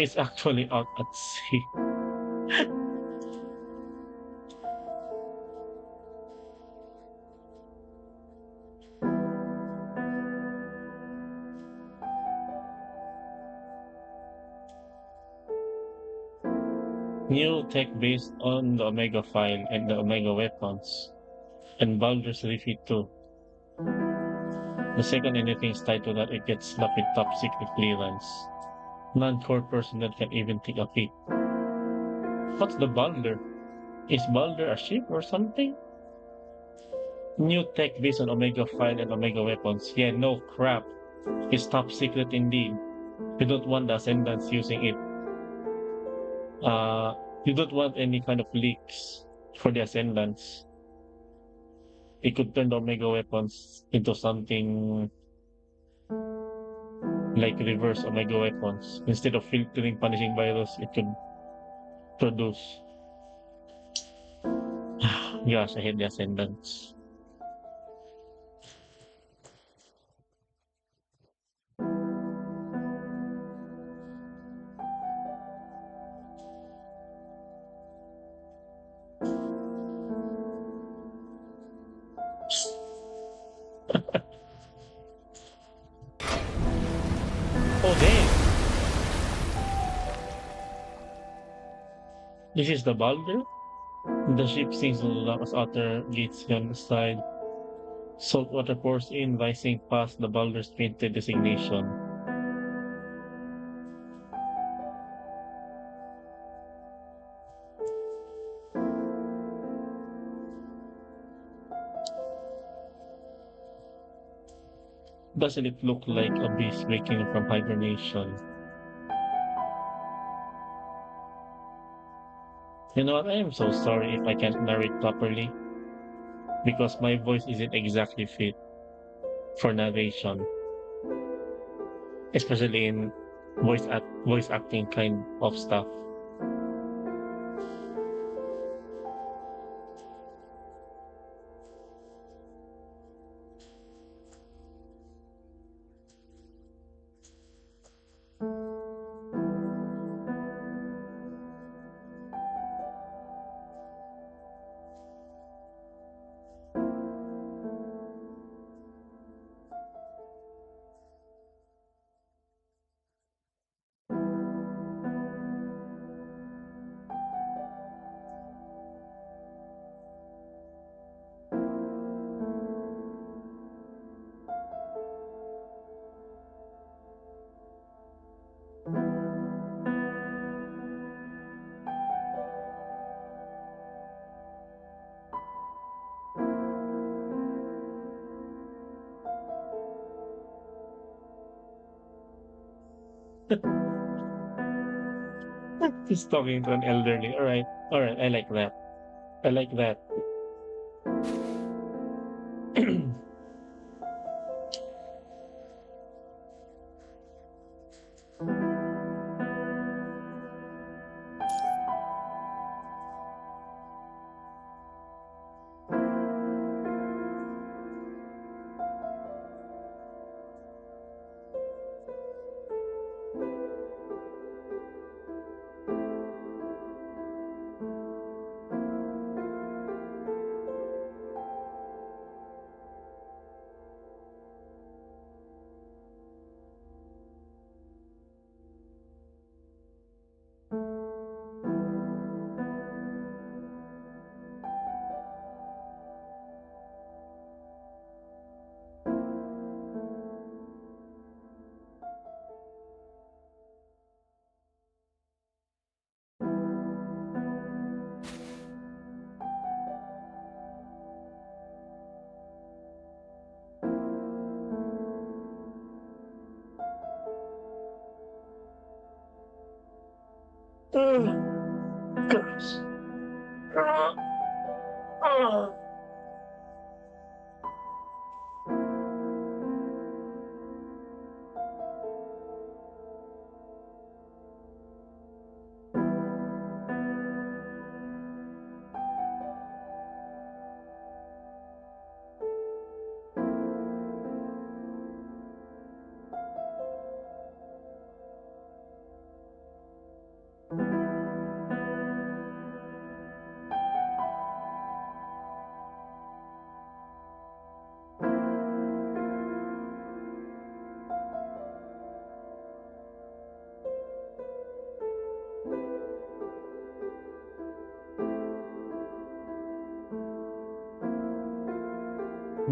is actually out at sea. New tech based on the Omega file and the Omega weapons, and Baldur's Refit too. The second anything is tied to that, it gets slapped with top secret clearance. Non-core personnel can even take a peek. What's the Baldur? Is Baldur a ship or something? New tech based on Omega file and Omega weapons. Yeah, no crap. It's top secret indeed. You don't want the Ascendants using it. Uh, you don't want any kind of leaks for the Ascendants. It could turn the Omega weapons into something like reverse Omega weapons. Instead of filtering punishing virus, it could produce. Gosh, I hate the Ascendants. Oh, damn. This is the Baldur? The ship sinks to the dock as outer gates on the side. Salt water pours in, rising past the Baldur's painted designation. Doesn't it look like a beast waking from hibernation? You know what? I am so sorry if I can't narrate properly because my voice isn't exactly fit for narration, especially in voice acting kind of stuff. He's talking to an elderly. All right, I like that. I like that. Oh, gosh. Ah, ah.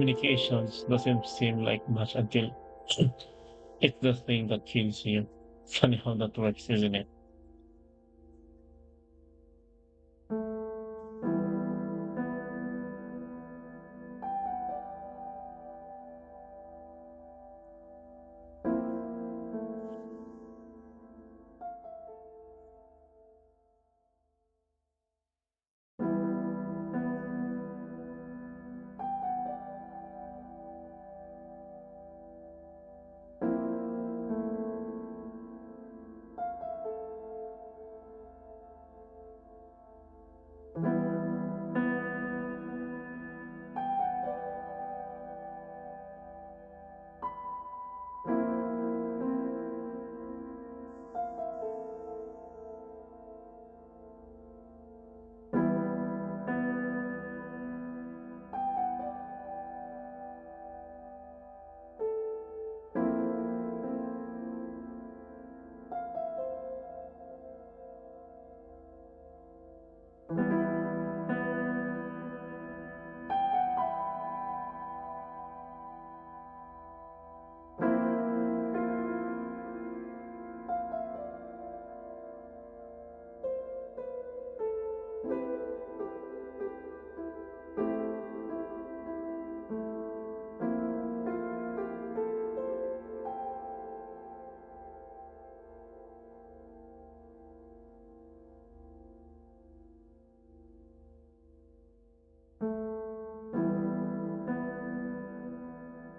communications doesn't seem like much until it's the thing that kills you. Funny how that works, isn't it?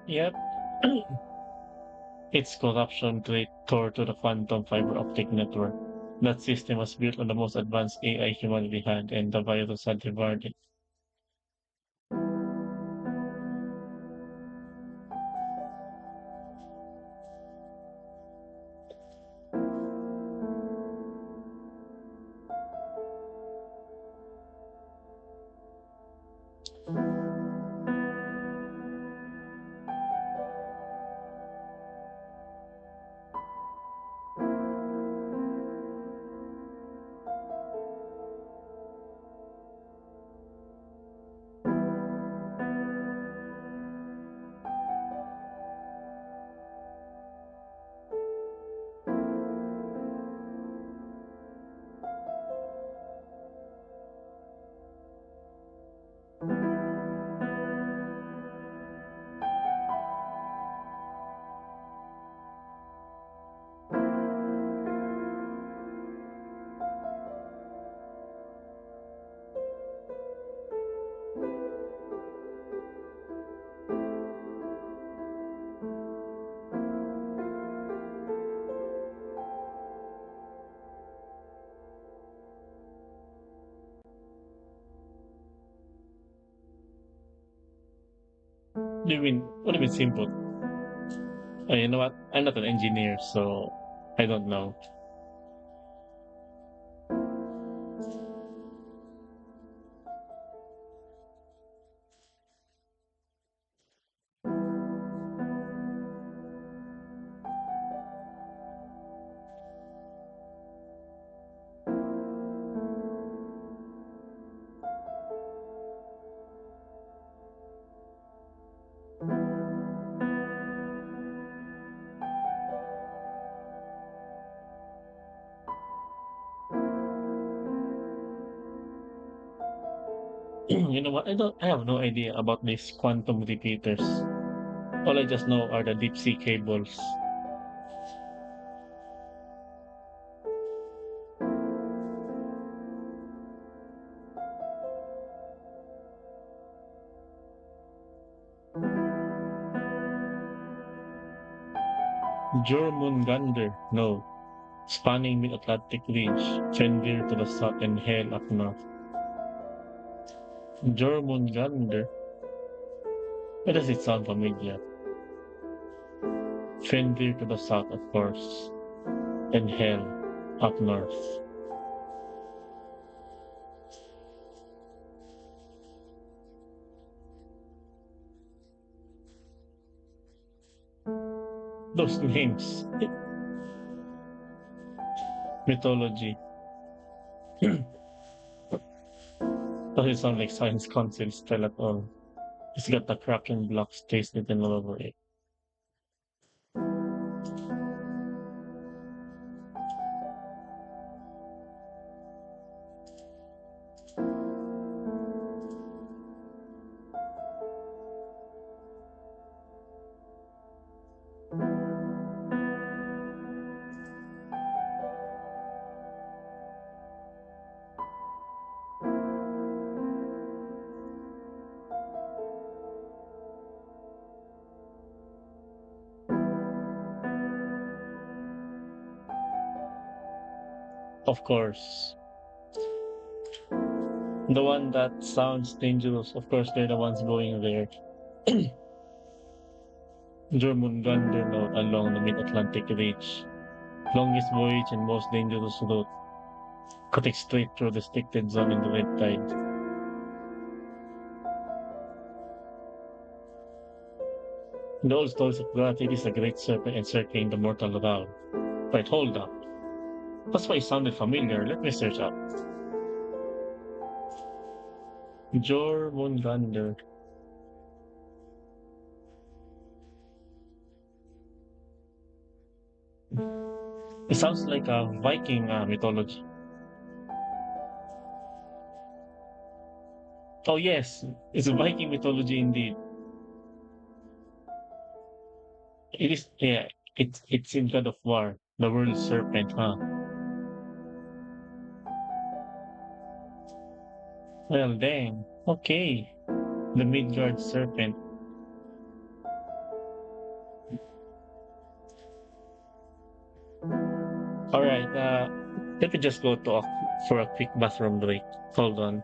Yep. Its corruption rate tore to the quantum fiber optic network. That system was built on the most advanced AI humanity had, and the virus had devoured it. What do you mean simple? You know what? I'm not an engineer, so I don't know. You know what? I have no idea about these quantum repeaters. All I just know are the deep sea cables. Jormungandr, no. Spanning mid-Atlantic Ridge, Fenrir to the south and Hell up north. Jormungandr, why does it sound familiar? Fenrir to the south, of course, and Hell up north. Those names, mythology, doesn't sound like science concept spell at all. It's got the cracking blocks tasted and all over it. Of course. The one that sounds dangerous, of course, they're the ones going there. Jormungandr note along the mid-Atlantic Ridge. Longest voyage and most dangerous route, cutting straight through the restricted zone in the red tide. The old stories of Gratid is a great serpent encircling the mortal realm. Wait, hold up. That's why it sounded familiar. Let me search up. Jormungandr. It sounds like a Viking mythology. Oh yes, it's a Viking mythology indeed. It is, yeah. It's in God of War, the world serpent, huh? Well, dang. Okay, the Midgard serpent. All right. Let me just go to for a quick bathroom break. Hold on.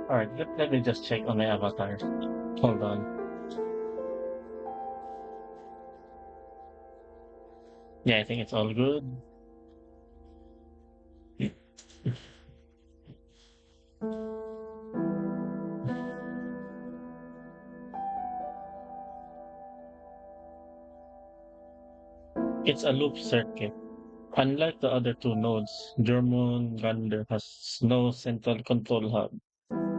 All right. Let me just check on my avatar. Hold on. Yeah, I think it's all good. It's a loop circuit. Unlike the other two nodes, Jormungandr has no central control hub.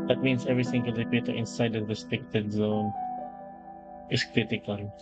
That means every single repeater inside the restricted zone is critical.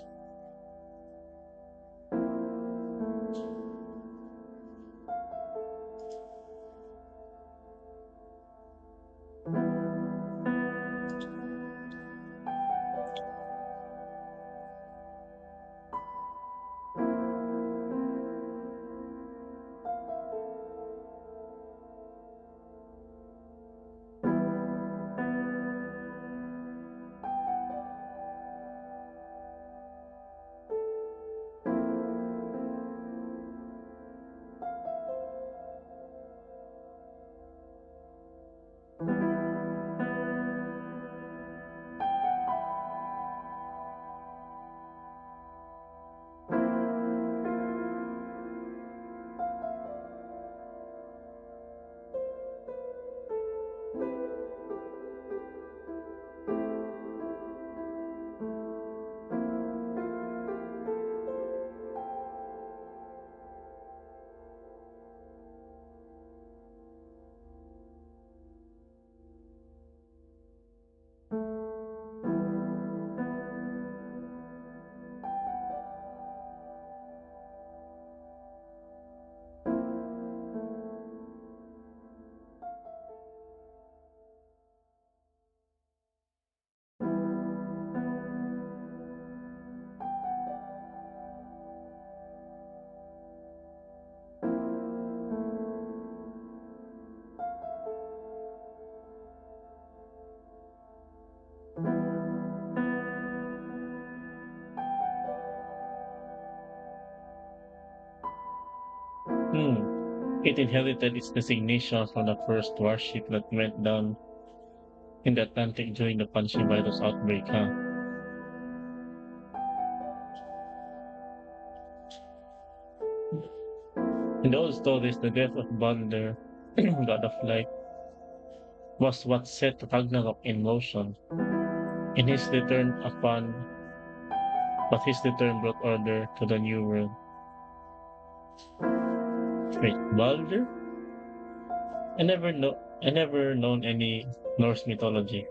Hmm. It inherited its designation from the first warship that went down in the Atlantic during the Punchy virus outbreak, huh? In the old stories, the death of Balder, god of light, was what set Ragnarok in motion. In his return upon, but his return brought order to the new world. Wait, Balder? I never known any Norse mythology.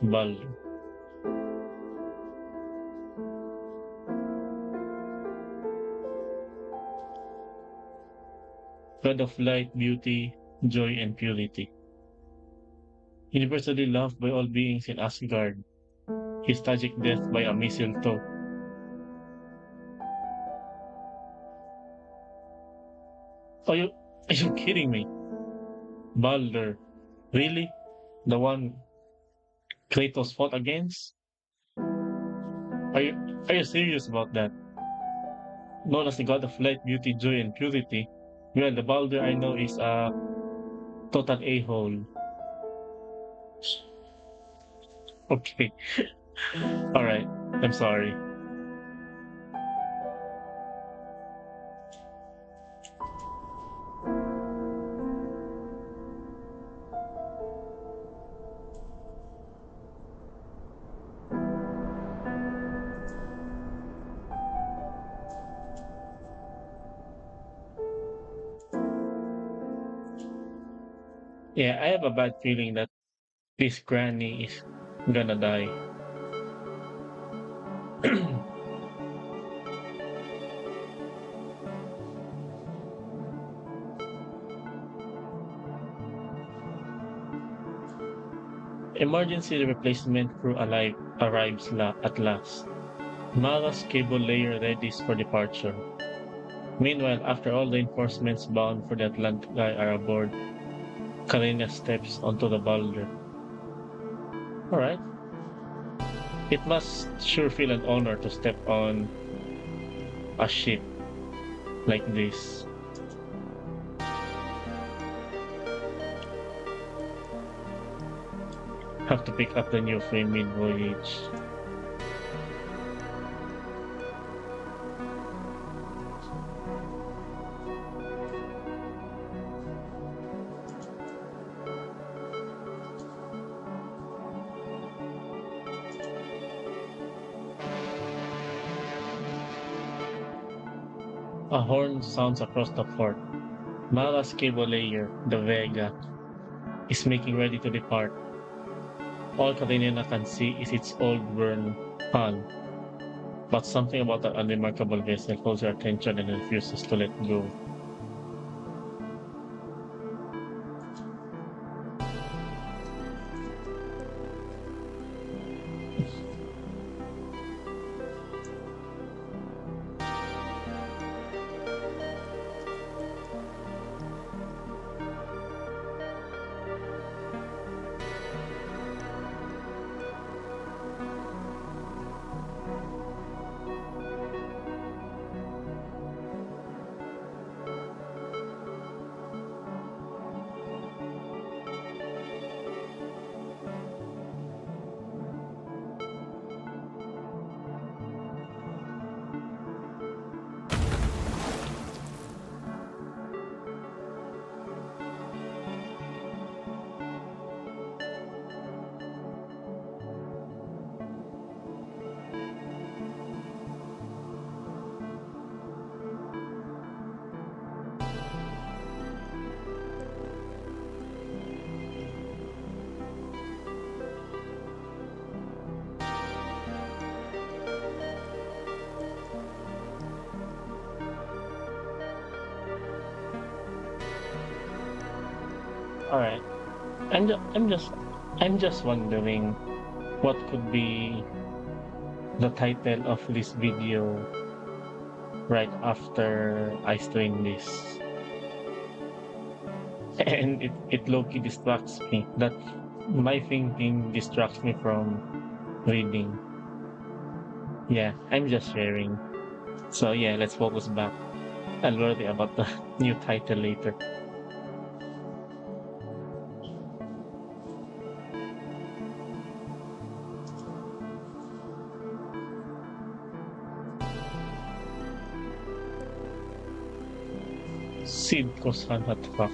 Balder, god of light, beauty, joy, and purity. Universally loved by all beings in Asgard. His tragic death by a mistletoe. Are you, are you kidding me? Balder, really? The one Kratos fought against? Are you, are you serious about that? Known as the god of light, beauty, joy, and purity. Well, the Balder I know is a total a-hole. Okay, all right. I'm sorry. Yeah, I have a bad feeling that this granny is gonna die. Emergency replacement crew alive arrives at last. Mala's cable layer readies for departure. Meanwhile, after all the reinforcements bound for the Atlantic are aboard, Karina steps onto the boulder. Alright. It must sure feel an honor to step on a ship like this. Have to pick up the new frame mid-voyage. A horn sounds across the fort. Mala's cable layer, the Vega, is making ready to depart. All Karenina can see is its old worn hull, but something about that unremarkable vessel holds her attention and refuses to let go. All right. I'm just, I'm just, I'm just wondering what could be the title of this video right after I stream this. And it low-key distracts me. That my thinking distracts me from reading. Yeah, I'm just sharing. So yeah, let's focus back. I'll worry about the new title later. Sid Kosan Hatfak.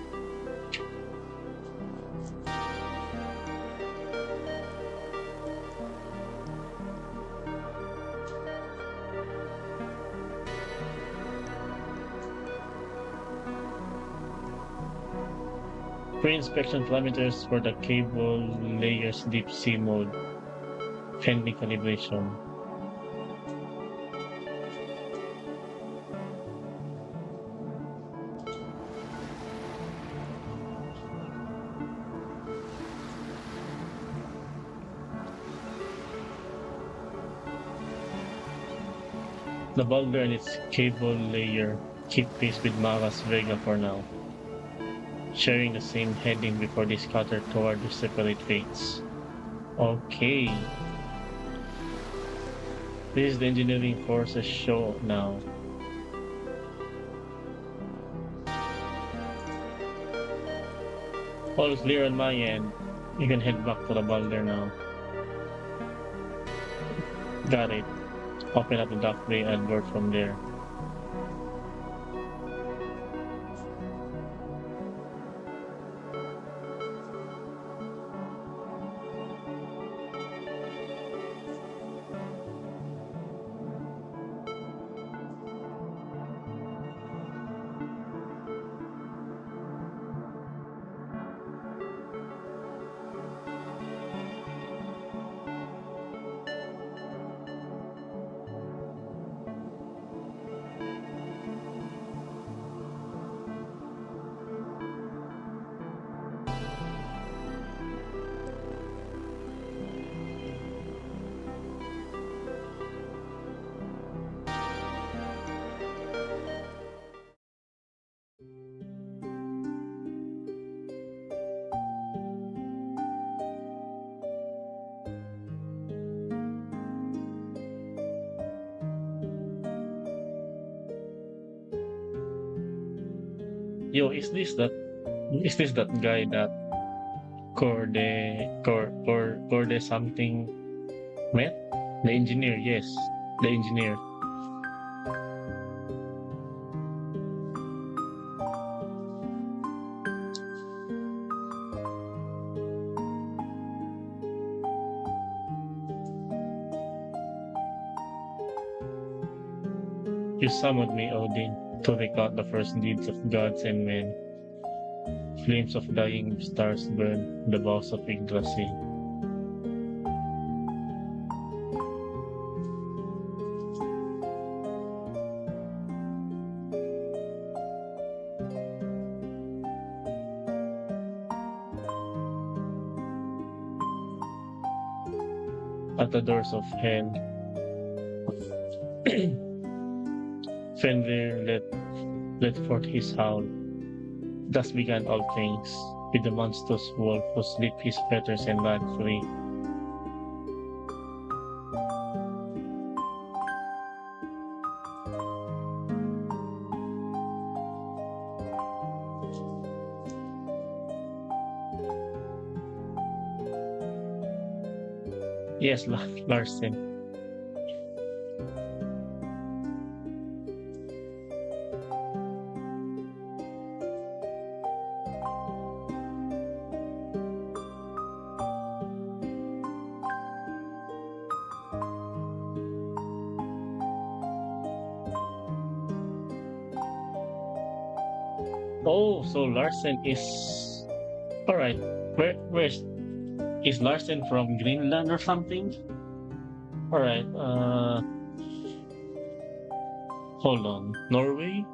Pre-inspection parameters for the cable layers deep sea mode. Pending calibration. The boulder and its cable layer keep pace with Mara's Vega for now, sharing the same heading before they scatter toward their separate fates. Okay, this is the engineering forces show now. All is clear on my end. You can head back to the boulder now. Got it. Open up the dock bay and board from there. Yo, is this that guy that Corde something met? The engineer, yes. The engineer. You summoned me, Odin, to record the first deeds of gods and men. Flames of dying stars burn the bows of Yggdrasil. At the doors of hell, Fenrir let forth his howl. Thus began all things, with the monstrous wolf who slit his fetters and ran free. Yes, Larsen. Oh, so Larsen is all right. Where's Larsen from Greenland or something? All right. Hold on. Norway?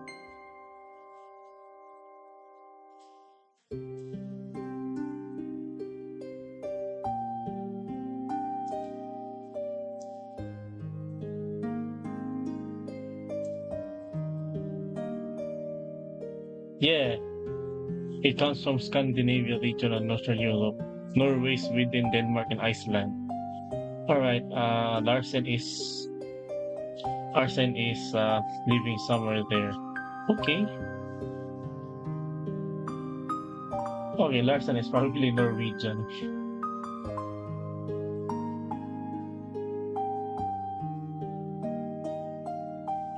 Yeah, it comes from Scandinavia region and Northern Europe. Norway, Sweden, Denmark, and Iceland. All right. Larsen is living somewhere there. Okay. Okay, Larson is probably Norwegian.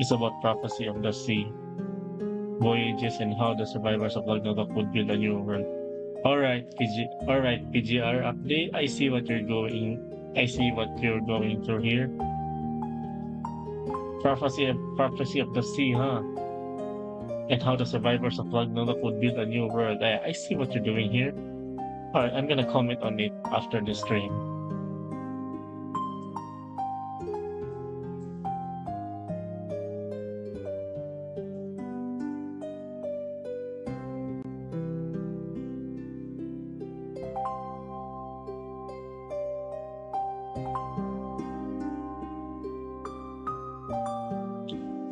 It's about prophecy of the sea, voyages, and how the survivors of Ragnarok would build a new world. All right, PGR update. I see what you're going. I see what you're going through here. Prophecy of the sea, huh? And how the survivors of Ragnarok would build a new world. I see what you're doing here. All right, I'm gonna comment on it after the stream.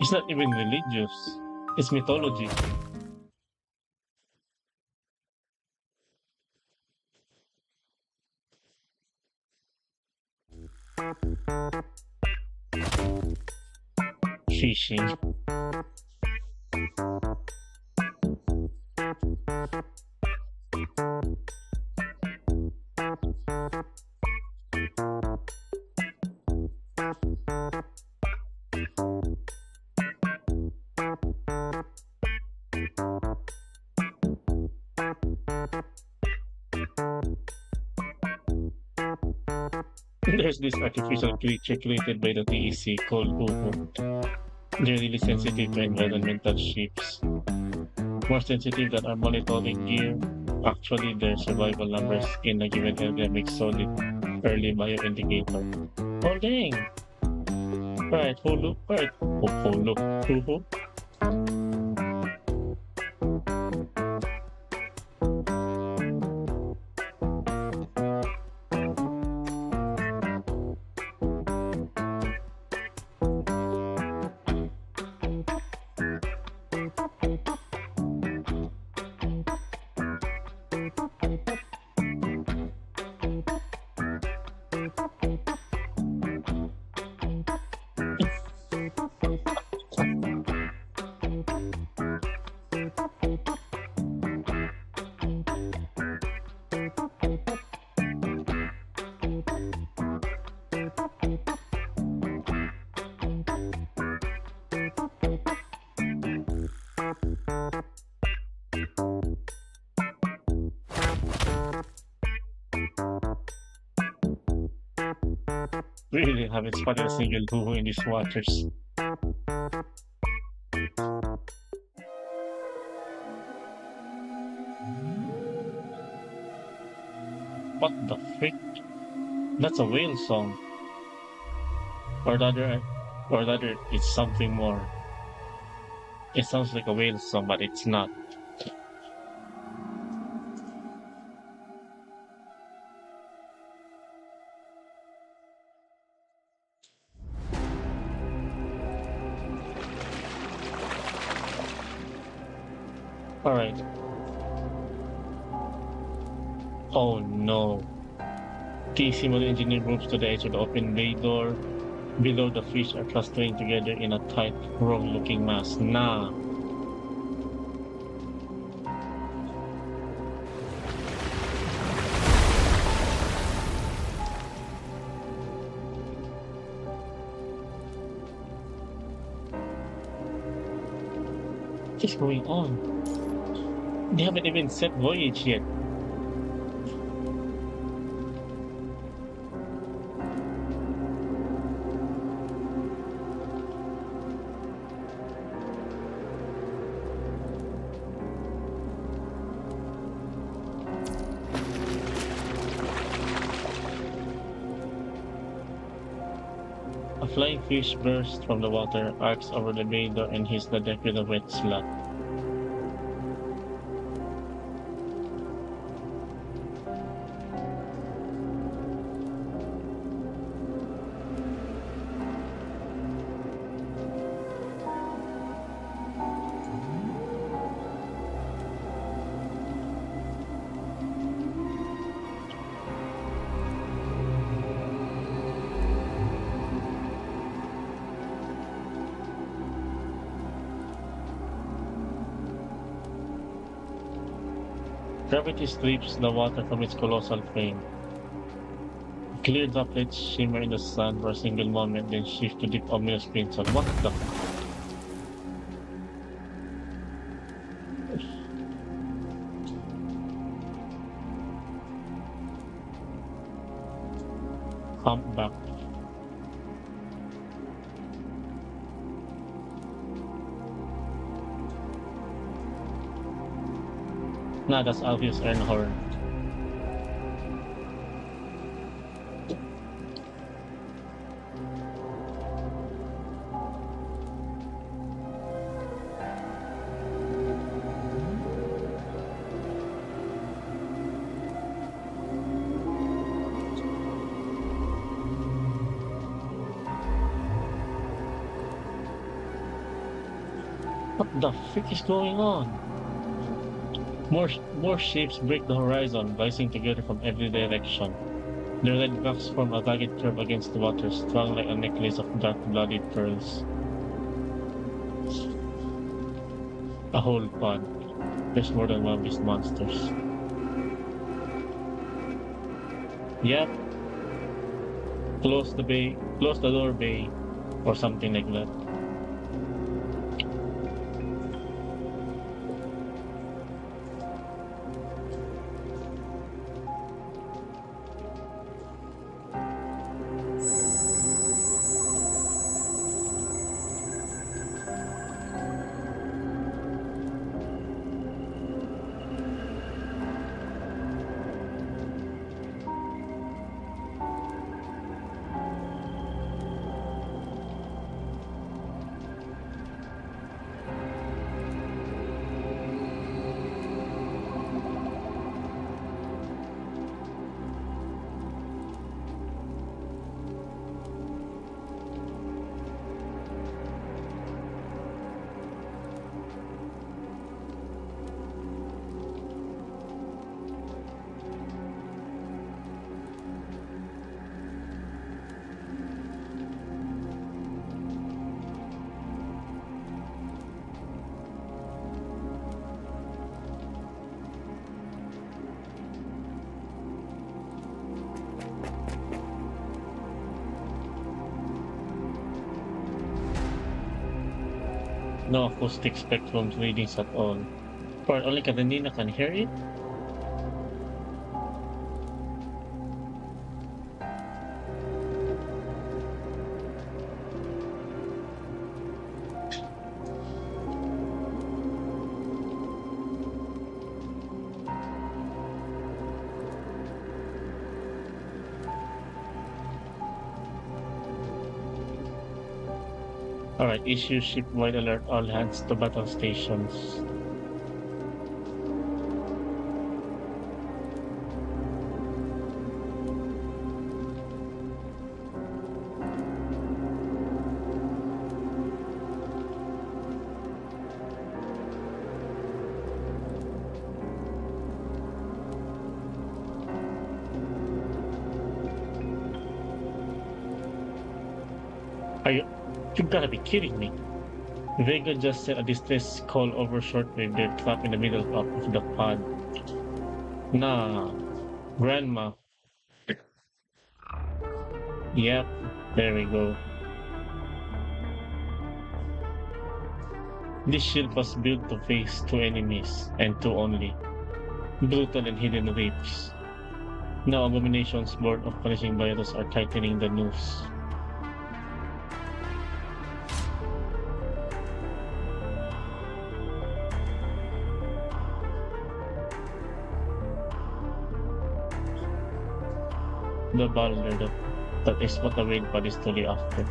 It's not even religious. It's mythology. Fishing. There's this artificial creature created by the TEC called Uhu. They're really sensitive to environmental shifts. More sensitive than our monitoring gear. Actually, their survival numbers in a given area make solid early bioindicator. Oh dang! Right, Hulu, right. Oh, Hulu, Hulu. Really haven't spotted a single Hulu in these waters. What the frick? That's a whale song. Or rather, or rather, it's something more. It sounds like a whale song, but it's not. Alright. Oh no. TC model engineer moves to the edge of the open bay door. Below, the fish are clustering together in a tight, row-looking mass. Nah. What is going on? They haven't even set voyage yet. A flying fish bursts from the water, arcs over the bay door, and hits the deck with a wet slap. Gravity strips the water from its colossal frame. Clear droplets shimmer in the sun for a single moment, then shift to deep ominous crimson. What the humpback? Nah, that's obvious Ernhorn. What the frick is going on? More ships break the horizon, rising together from every direction. Their red backs form a ragged curve against the water, strung like a necklace of dark bloody pearls. A whole pod. There's more than one of these monsters. Yep, close the door bay, or something like that. No acoustic spectrum readings at all. Or only Katanina can hear it? Alright, issue ship-wide alert all hands to battle stations. You gotta be kidding me. Vega just sent a distress call over shortwave. They're trapped in the middle of the pod. Nah, Grandma. Yep, there we go. This shield was built to face two enemies, and two only. Brutal and hidden reefs. Now abominations born of punishing virus are tightening the noose. The balder that is what the raid pod is truly after.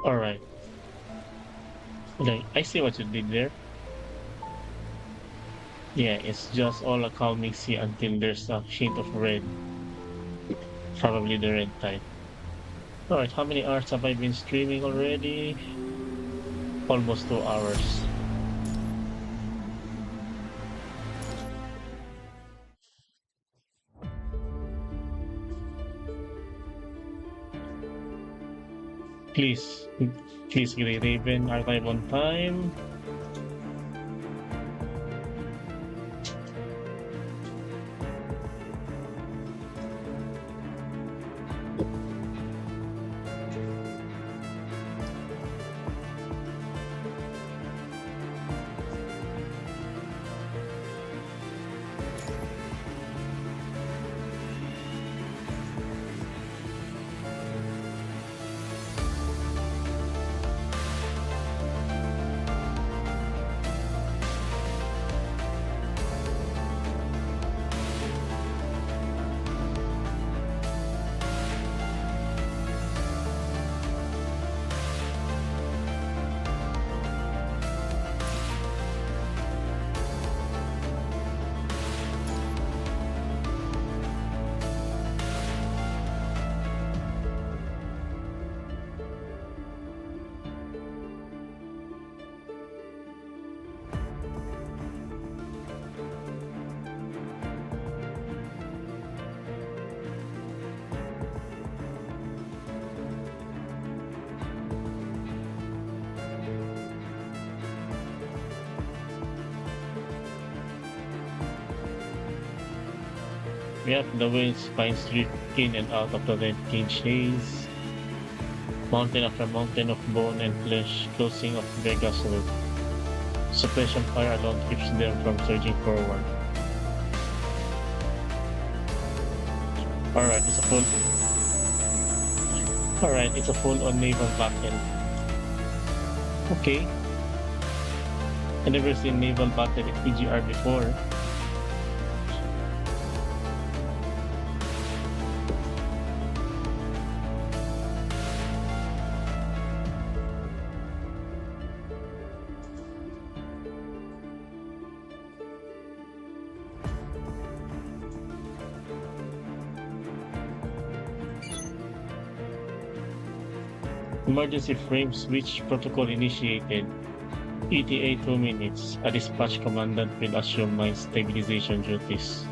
Alright. Okay, I see what you did there. Yeah, it's just all a calming sea until there's a shade of red. Probably the red tide. Alright, how many hours have I been streaming already? Almost 2 hours. Please, please, Grey Raven, arrive on time. Yep, the winds finds drift in and out of the red cage haze. Mountain after mountain of bone and flesh, closing of Vega's roof. Suppression fire alone keeps them from surging forward. Alright, it's a full-on naval battle. Okay. I never seen naval battle in PGR before. Emergency frame switch protocol initiated. ETA 2 minutes. A dispatch commandant will assume my stabilization duties.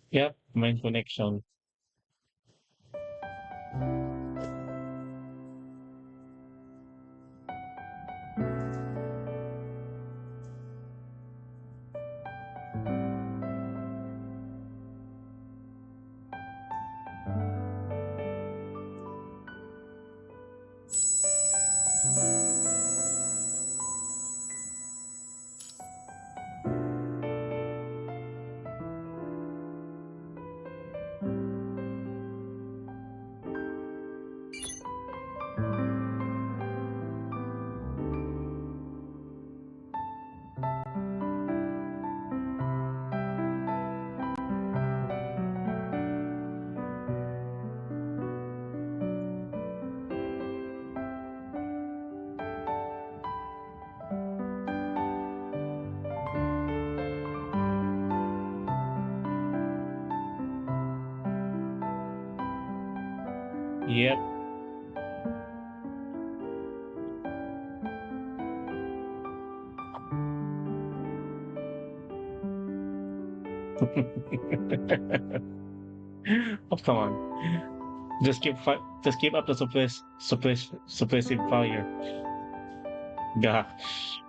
Yep, mind connection. Yep. Oh, come on. Just keep up the suppressive fire. Gosh.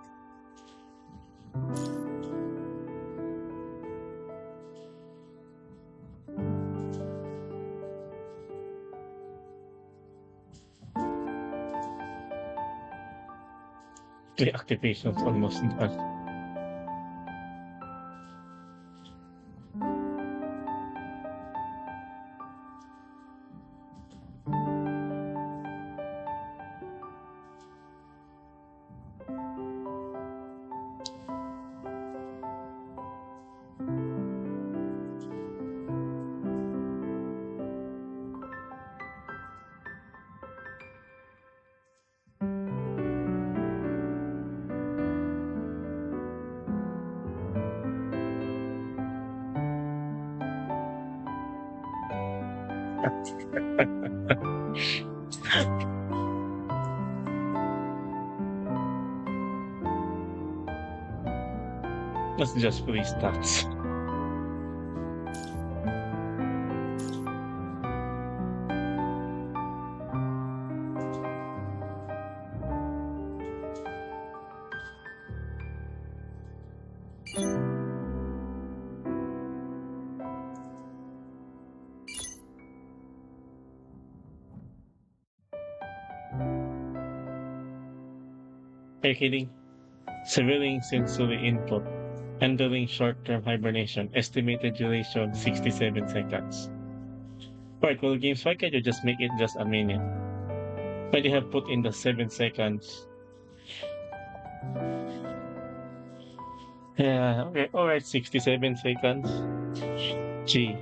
The activation's almost done. Let's just free stats. Are you kidding? Civilian sensory input. Entering short-term hibernation. Estimated duration 67 seconds. Alright, well, games, why can't you just make it just a minute? Why do you have put in the 7 seconds? Yeah, okay, alright, 67 seconds. Gee.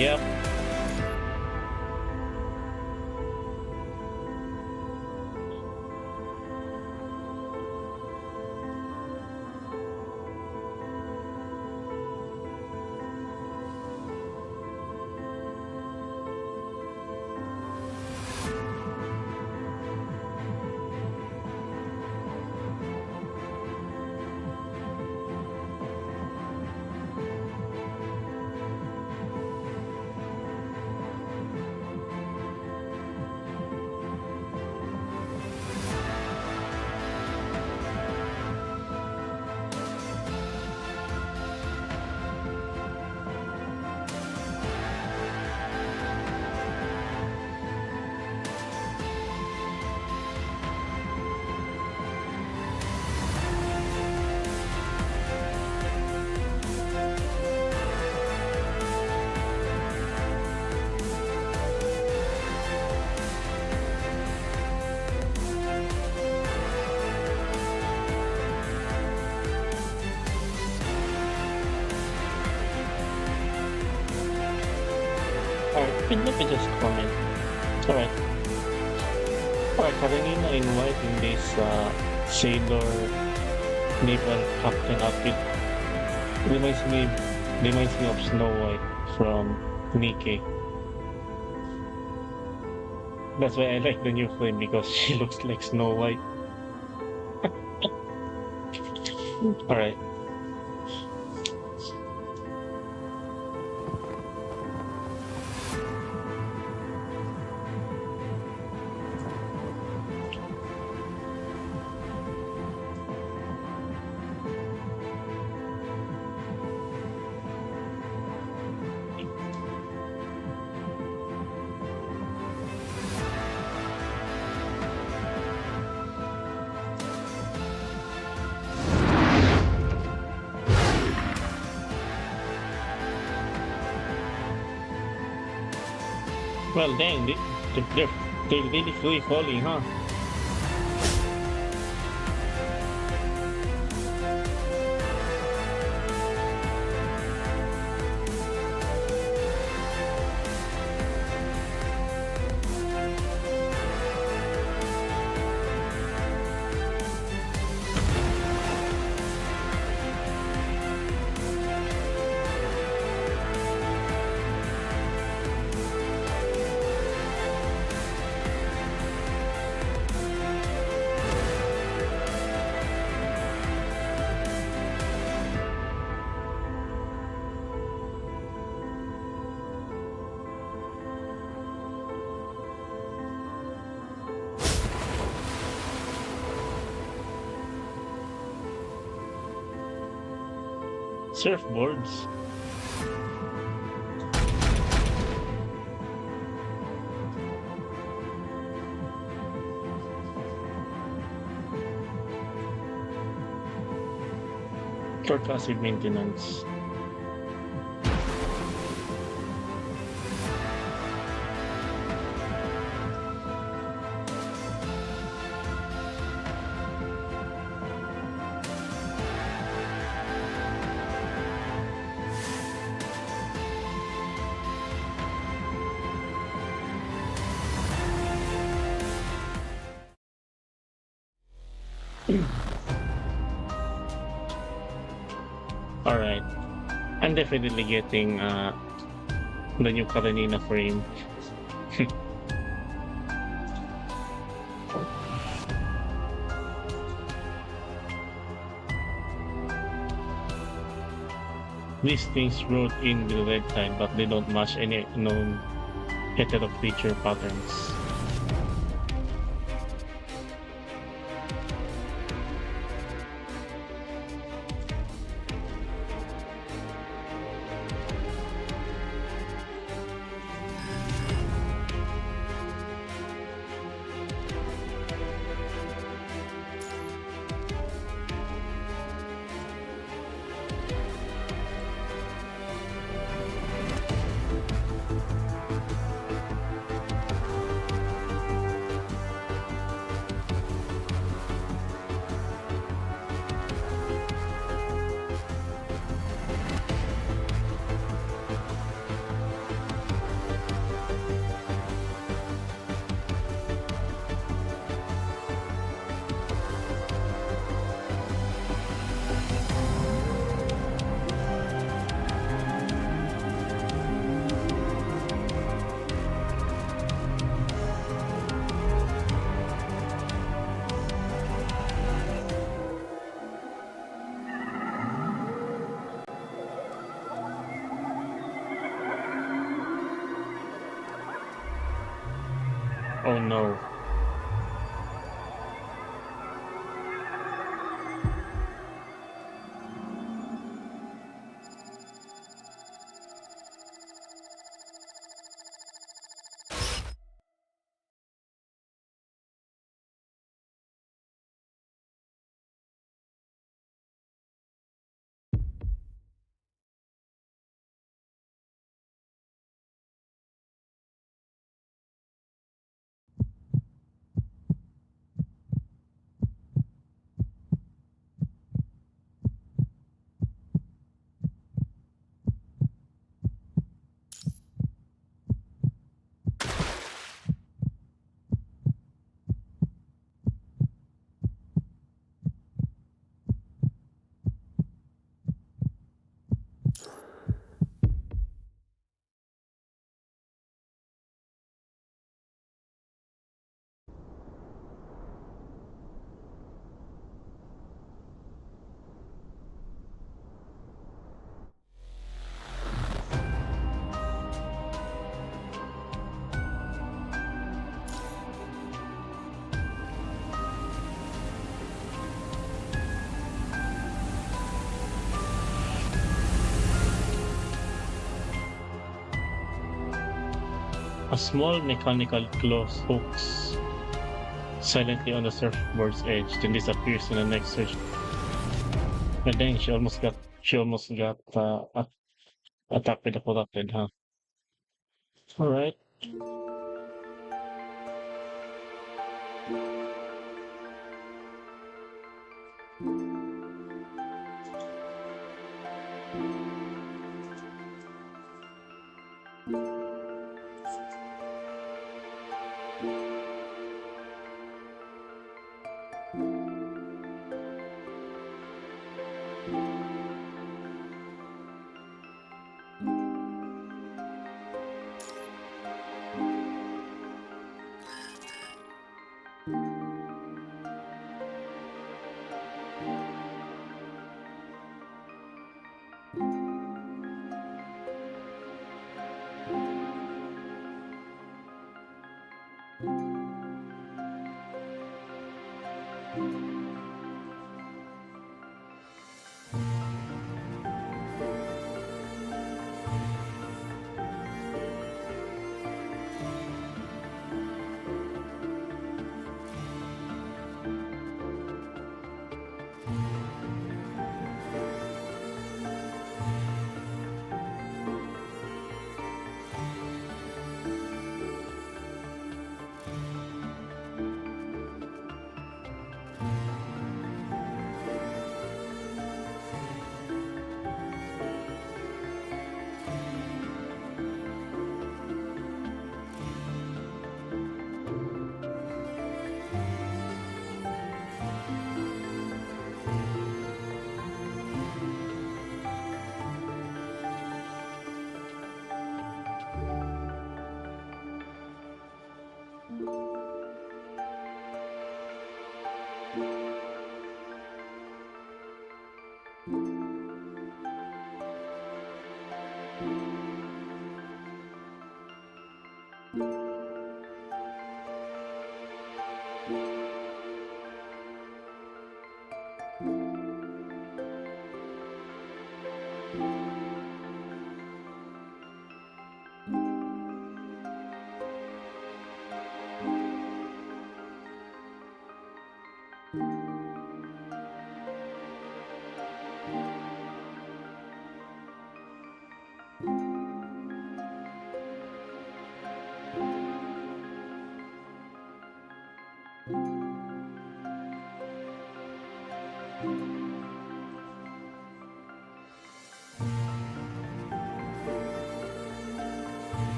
Yep. Alright, let me just comment. Alright. Alright, Karenina in white in this sailor naval captain outfit reminds me of Snow White from Nikkei. That's why I like the new frame because she looks like Snow White. Alright. Well, dang, they're really free falling, huh? Surfboards. For passive maintenance. All right. I'm definitely getting the new Karenina frame. These things wrote in with red tide, but they don't match any known heterofeature patterns. Oh no. A small mechanical claw hooks silently on the surfboard's edge, then disappears in the next search. And then she almost got attacked with a corrupted, huh? All right.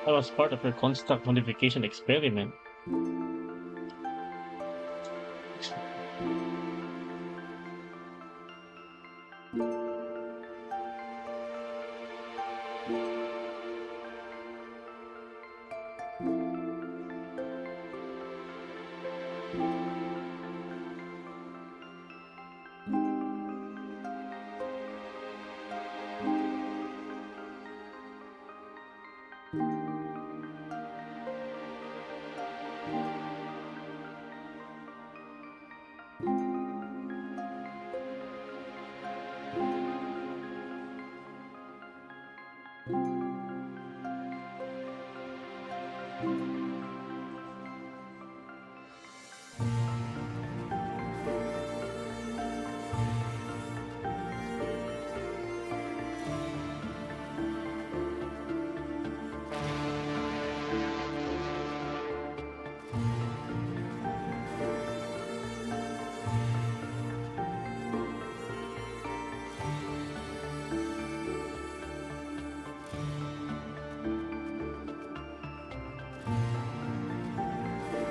I was part of your constant modification experiment.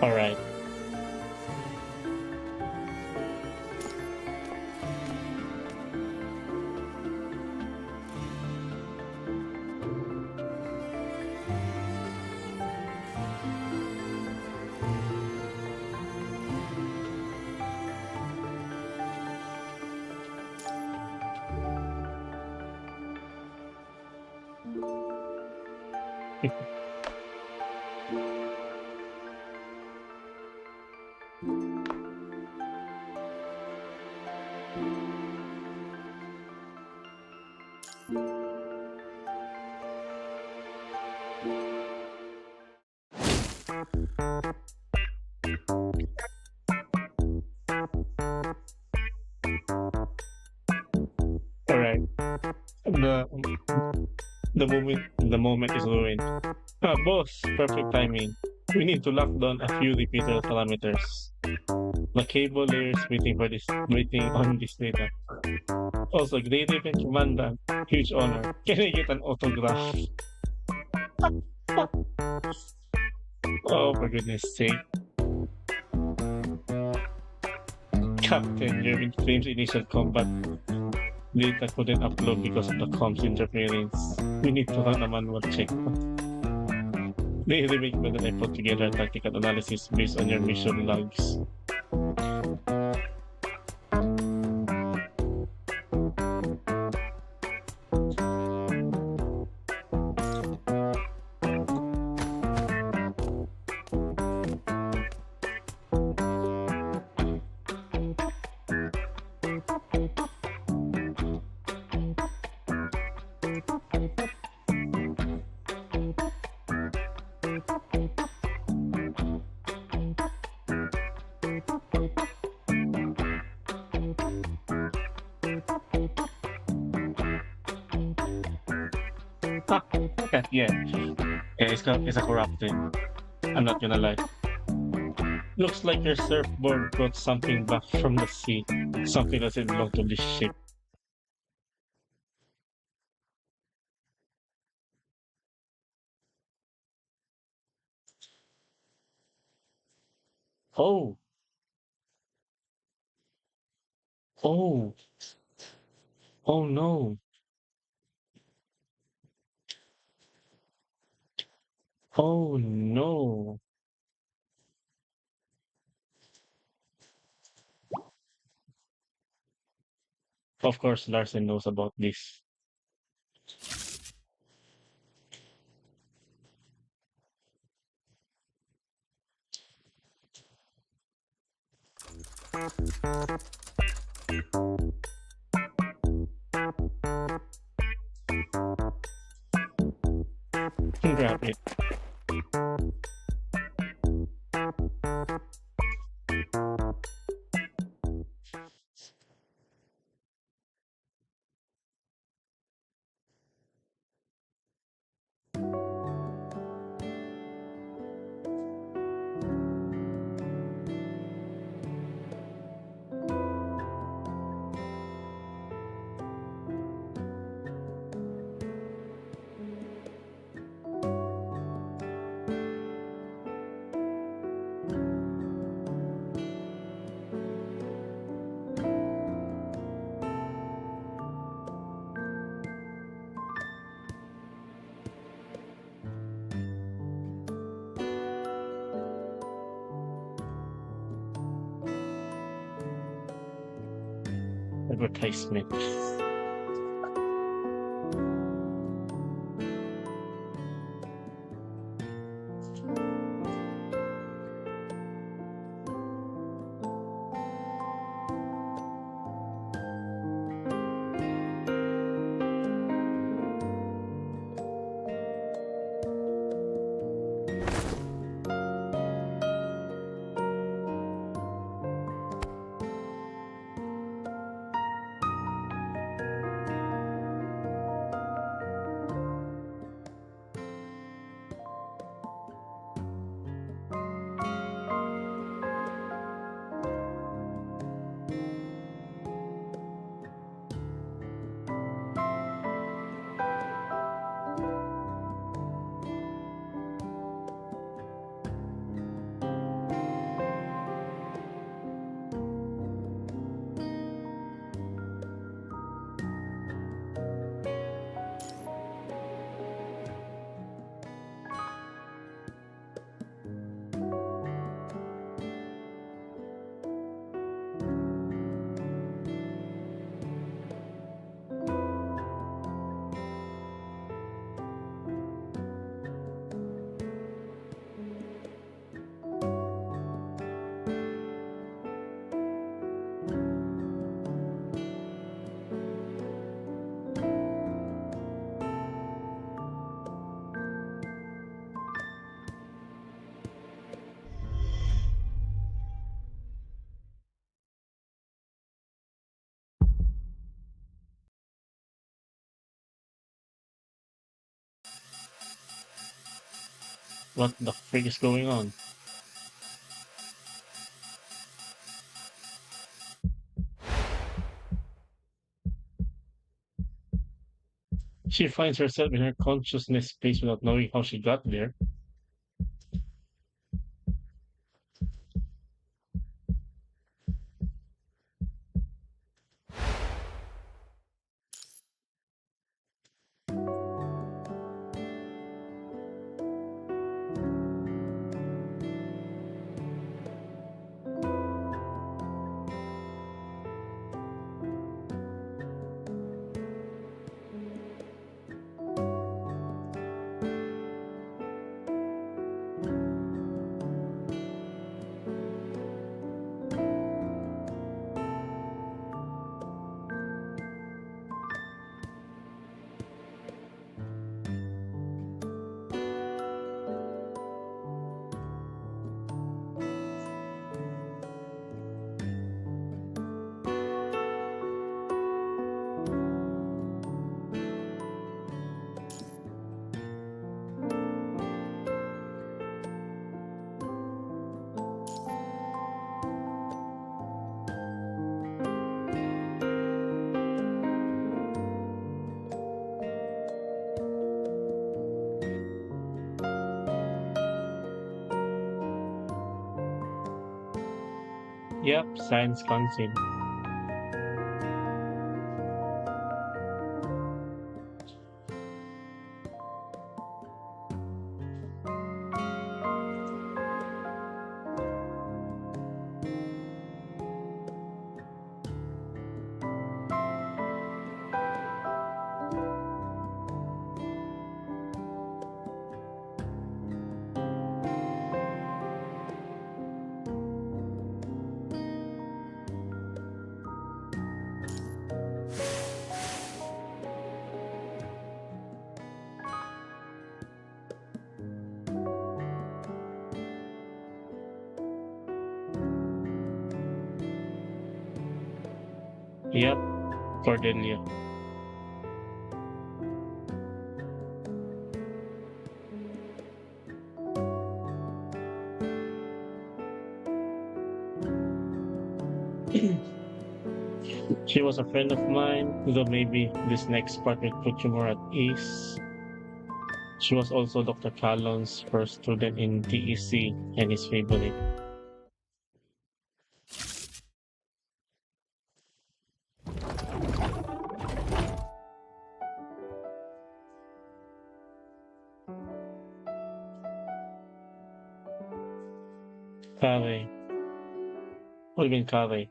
All right. Alright. The the moment is ruined. Ah, boss, perfect timing. We need to lock down a few repeater parameters. The cable layer is waiting on this data. Also, Great Raven Commandant, huge honor. Can I get an autograph? Oh, for goodness sake. Captain Jervin claims initial combat data couldn't upload because of the comms interference. We need to run a manual check. They remake with an effort together tactical analysis based on your mission logs. Ah, okay, yeah. Yeah, it's a corrupt thing. I'm not gonna lie. Looks like your surfboard brought something back from the sea. Something that doesn't belong to this ship. Oh, oh, oh no. Oh no. Of course, Larson knows about this. Grab it. Advertisement. What the frick is going on? She finds herself in her consciousness space without knowing how she got there. Yep, science comes in. Yep, Cordelia. She was a friend of mine, though maybe this next part will put you more at ease. She was also Dr. Callon's first student in TEC and his favorite. Kare. What do you mean, Kare?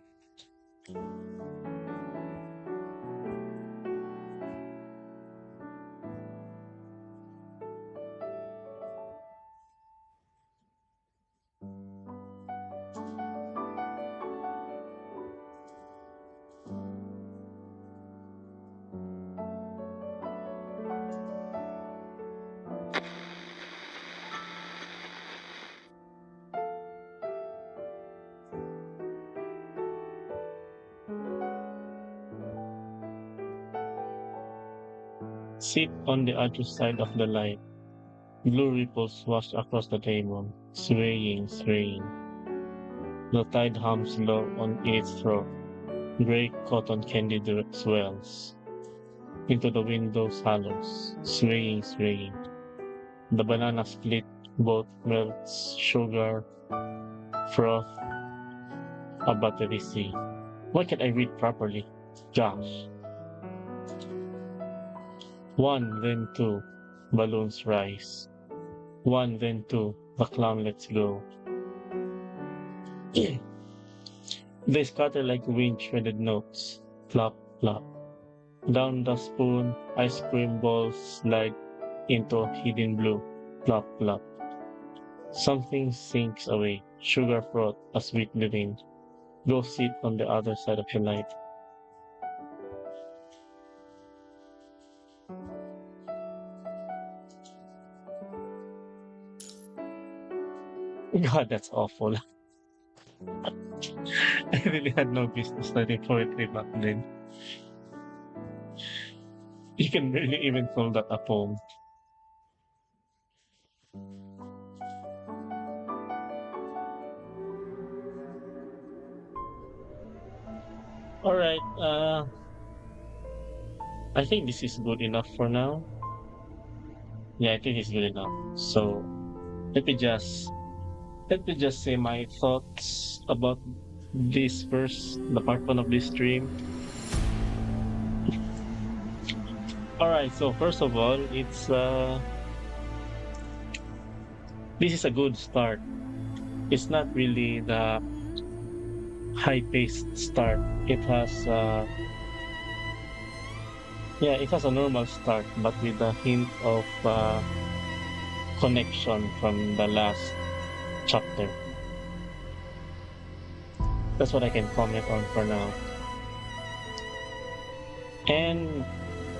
Sit on the other side of the light. Blue ripples wash across the table, swaying, swaying. The tide hums low on its throat. Gray cotton candy swells into the window's hollows, swaying, swaying. The banana split, both melts, sugar, froth, a buttery sea. Why can't I read properly? Gosh. One, then two. Balloons rise. One, then two. The clown lets go. They scatter like wind-shredded notes. Plop, plop. Down the spoon, ice cream balls slide into hidden blue. Plop, plop. Something sinks away. Sugar froth, a sweet living. Go sit on the other side of the light. God, that's awful. I really had no business studying poetry back then. You can barely even call that a poem. I think this is good enough for now. Yeah, I think it's good enough. So let me just let me just say my thoughts about this first, the part one of this stream. All right. So first of all, it's this is a good start. It's not really the high-paced start. It has yeah, it has a normal start, but with a hint of connection from the last chapter. That's what I can comment on for now. And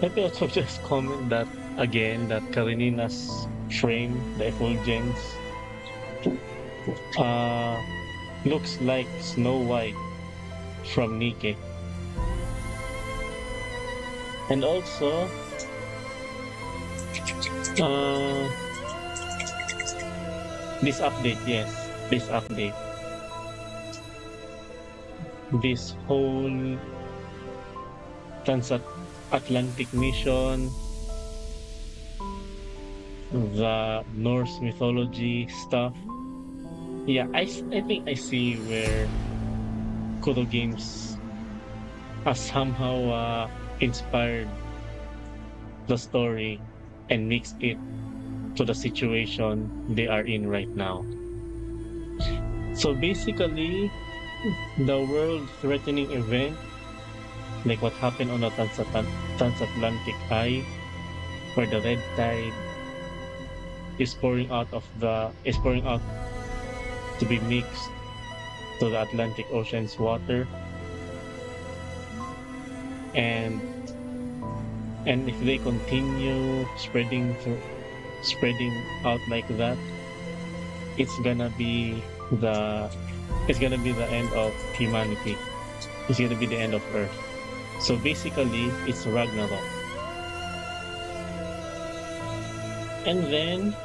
let me also just comment that again that Karenina's frame, the effulgence, uh, looks like Snow White from Nike. And also, uh, this update, yes, this update, this whole transatlantic mission, the Norse mythology stuff. Yeah, I think I see where Kodo Games has somehow inspired the story and mixed it to the situation they are in right now. So basically, the world threatening event, like what happened on the transatlantic eye, where the red tide is pouring out to be mixed to the Atlantic Ocean's water, and if they continue spreading out like that, it's gonna be the it's gonna be the end of humanity. It's gonna be the end of Earth. So basically, it's Ragnarok. And then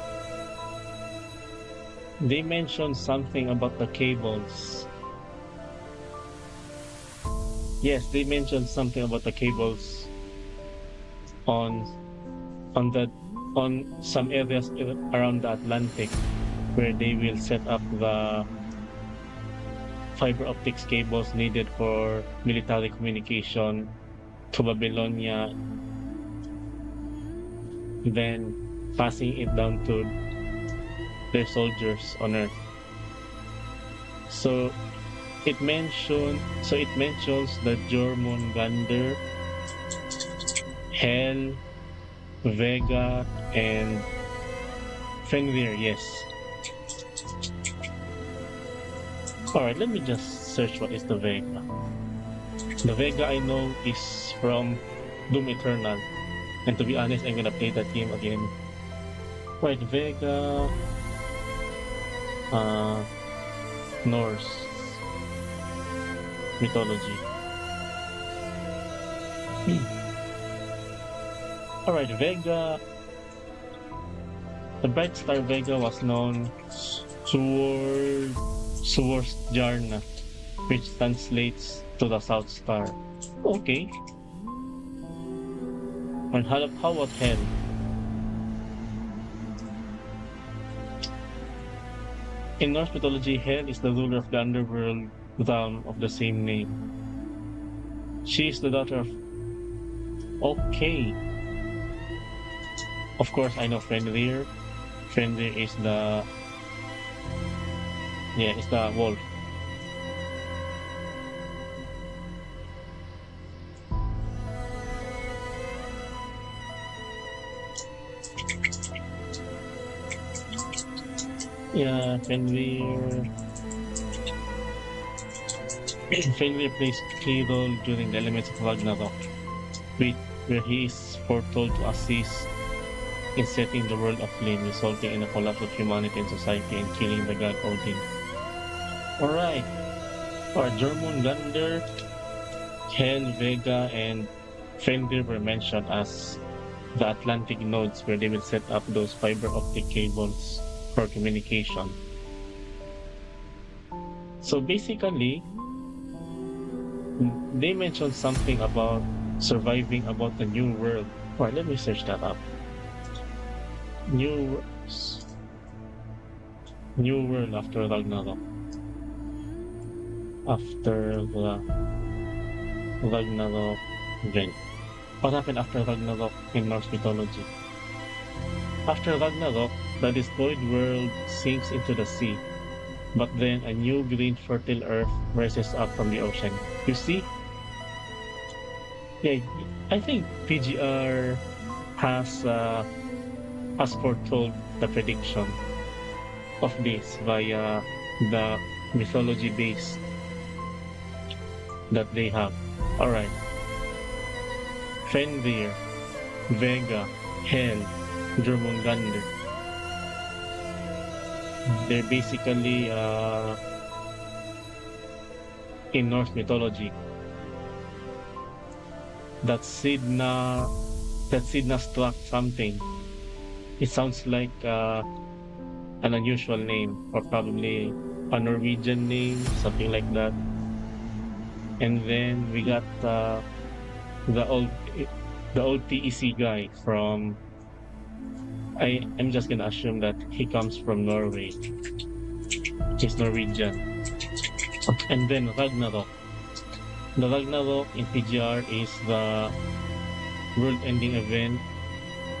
they mentioned something about the cables. Yes, they mentioned something about the cables on on the on some areas around the Atlantic where they will set up the fiber optics cables needed for military communication to Babylonia, then passing it down to their soldiers on Earth. So it mentions the Jormungandr, Hel, Vega, and Fenrir, yes. Alright, let me just search what is the Vega. The Vega I know is from Doom Eternal. And to be honest, I'm gonna play that game again. Right, Vega, Norse mythology. Alright, Vega. The bright star Vega was known Suorjarna, which translates to the South Star. Okay. And how about Hel? In Norse mythology, Hel is the ruler of the underworld realm of the same name. She is the daughter of... Okay. Of course, I know Fenrir. Fenrir is the... Yeah, it's the wolf. Yeah, Fenrir. Fenrir plays key role during the elements of Ragnarok, where he is foretold to assist in setting the world aflame, resulting in a collapse of humanity and society and killing the god Odin. Alright. Our Jormungandr, Hel, Vega, and Fenrir were mentioned as the Atlantic nodes where they will set up those fiber optic cables for communication. So basically, they mentioned something about surviving about a new world. Right, let me search that up. New New world after Ragnarok. After the Ragnarok event. What happened after Ragnarok in Norse mythology? After Ragnarok, the destroyed world sinks into the sea, but then a new green fertile earth rises up from the ocean. You see? Yeah, I think PGR has has foretold the prediction of this via the mythology base that they have. Alright. Fenrir, Vega, Hel, Jormungandr. They're basically in Norse mythology. That Sidna struck something. It sounds like an unusual name, or probably a Norwegian name, something like that. And then we got the old the old PEC guy from I'm just gonna assume that he comes from Norway. He's Norwegian. And then Ragnarok. The Ragnarok in PGR is the world-ending event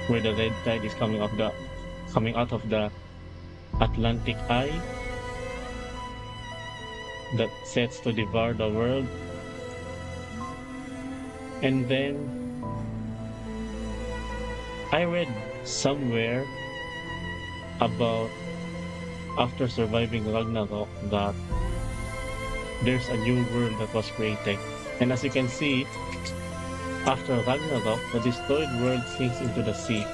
where the red tide is coming out of the Atlantic eye that sets to devour the world. And then I read somewhere about after surviving Ragnarok that there's a new world that was created. And as you can see, after Ragnarok, the destroyed world sinks into the sea.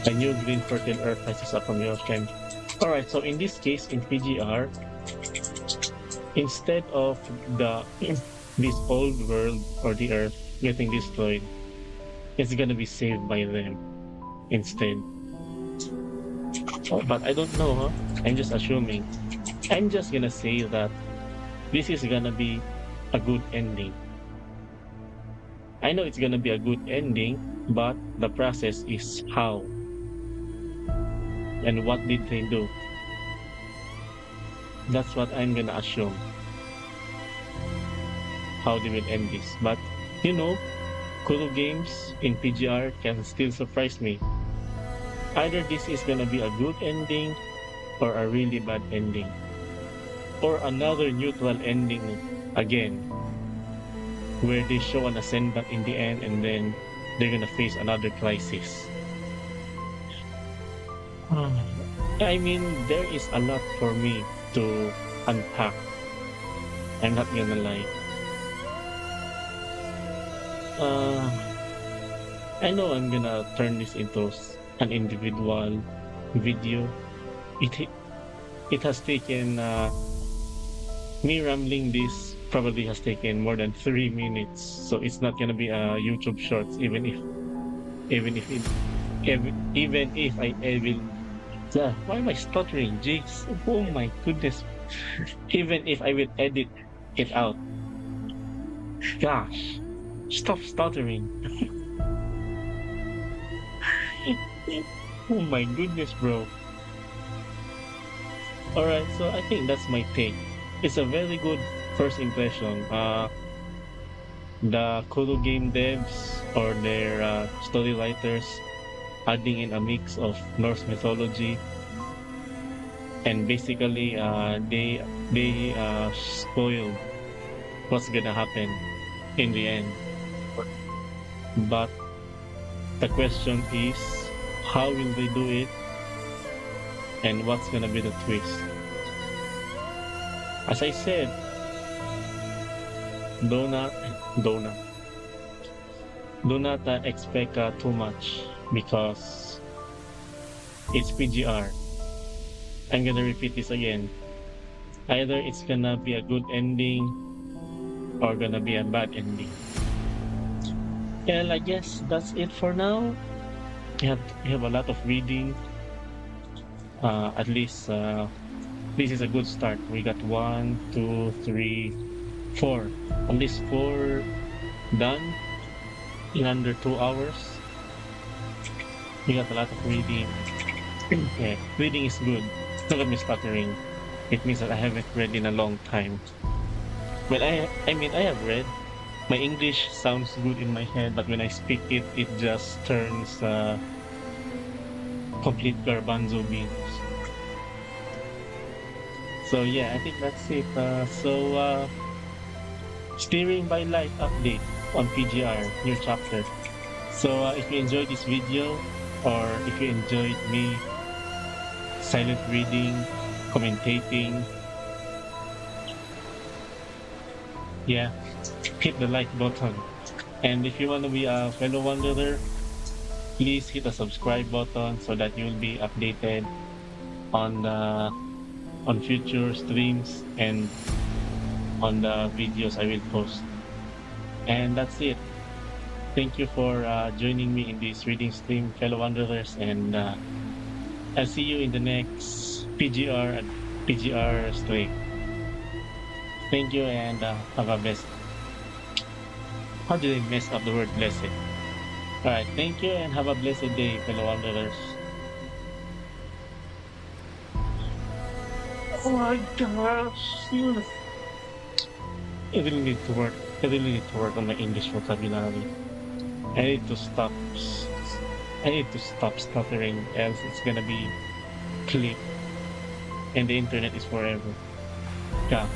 A new green fertile earth rises up from the ocean. Alright, so in this case, in PGR, instead of this old world or the earth getting destroyed, it's gonna be saved by them instead. Oh, but I don't know, huh? I'm just assuming. I'm just gonna say that this is gonna be a good ending. I know it's gonna be a good ending, but the process is how and what did they do. That's what I'm gonna assume. How they will end this. But you know, Kuro games in PGR can still surprise me. Either this is gonna be a good ending or a really bad ending. Or another neutral ending again, where they show an ascendant in the end and then they're gonna face another crisis. I mean, there is a lot for me to unpack. I'm not gonna lie. I know I'm gonna turn this into an individual video. It has taken me rambling this probably has taken more than 3 minutes, so it's not gonna be a YouTube Shorts, even if I will. Why am I stuttering? Jeez, oh my goodness! Even if I will edit it out, gosh, stop stuttering. Oh my goodness, bro. Alright, so I think that's my take. It's a very good first impression. The Kuro game devs or their story writers adding in a mix of Norse mythology, and basically they spoiled what's gonna happen in the end. But the question is, how will they do it, and what's gonna be the twist? As I said, do not expect too much, because it's PGR. I'm gonna repeat this again. Either it's gonna be a good ending or gonna be a bad ending. And I guess that's it for now. We have a lot of reading. At least this is a good start. We got 1, 2, 3, 4. At least 4 done. in under 2 hours. We got a lot of reading. Yeah, reading is good. Look at me stuttering. It means that I haven't read in a long time. Well, I mean, I have read. My English sounds good in my head, but when I speak it, it just turns complete garbanzo beans. So yeah, I think that's it. Steering by Light update on PGR, new chapter. So if you enjoyed this video, or if you enjoyed me silent reading, commentating, yeah, hit the like button. And if you want to be a fellow wanderer, please hit the subscribe button so that you'll be updated on the on future streams and on the videos I will post. And that's it. Thank you for joining me in this reading stream, fellow wanderers, and I'll see you in the next PGR stream. Thank you and have a blessed. How did I mess up the word blessed? All right, thank you and have a blessed day, fellow wanderers. Oh my gosh! I really need to work. I really need to work on my English vocabulary. I need to stop. I need to stop stuttering, else it's gonna be clip, and the internet is forever. Yeah.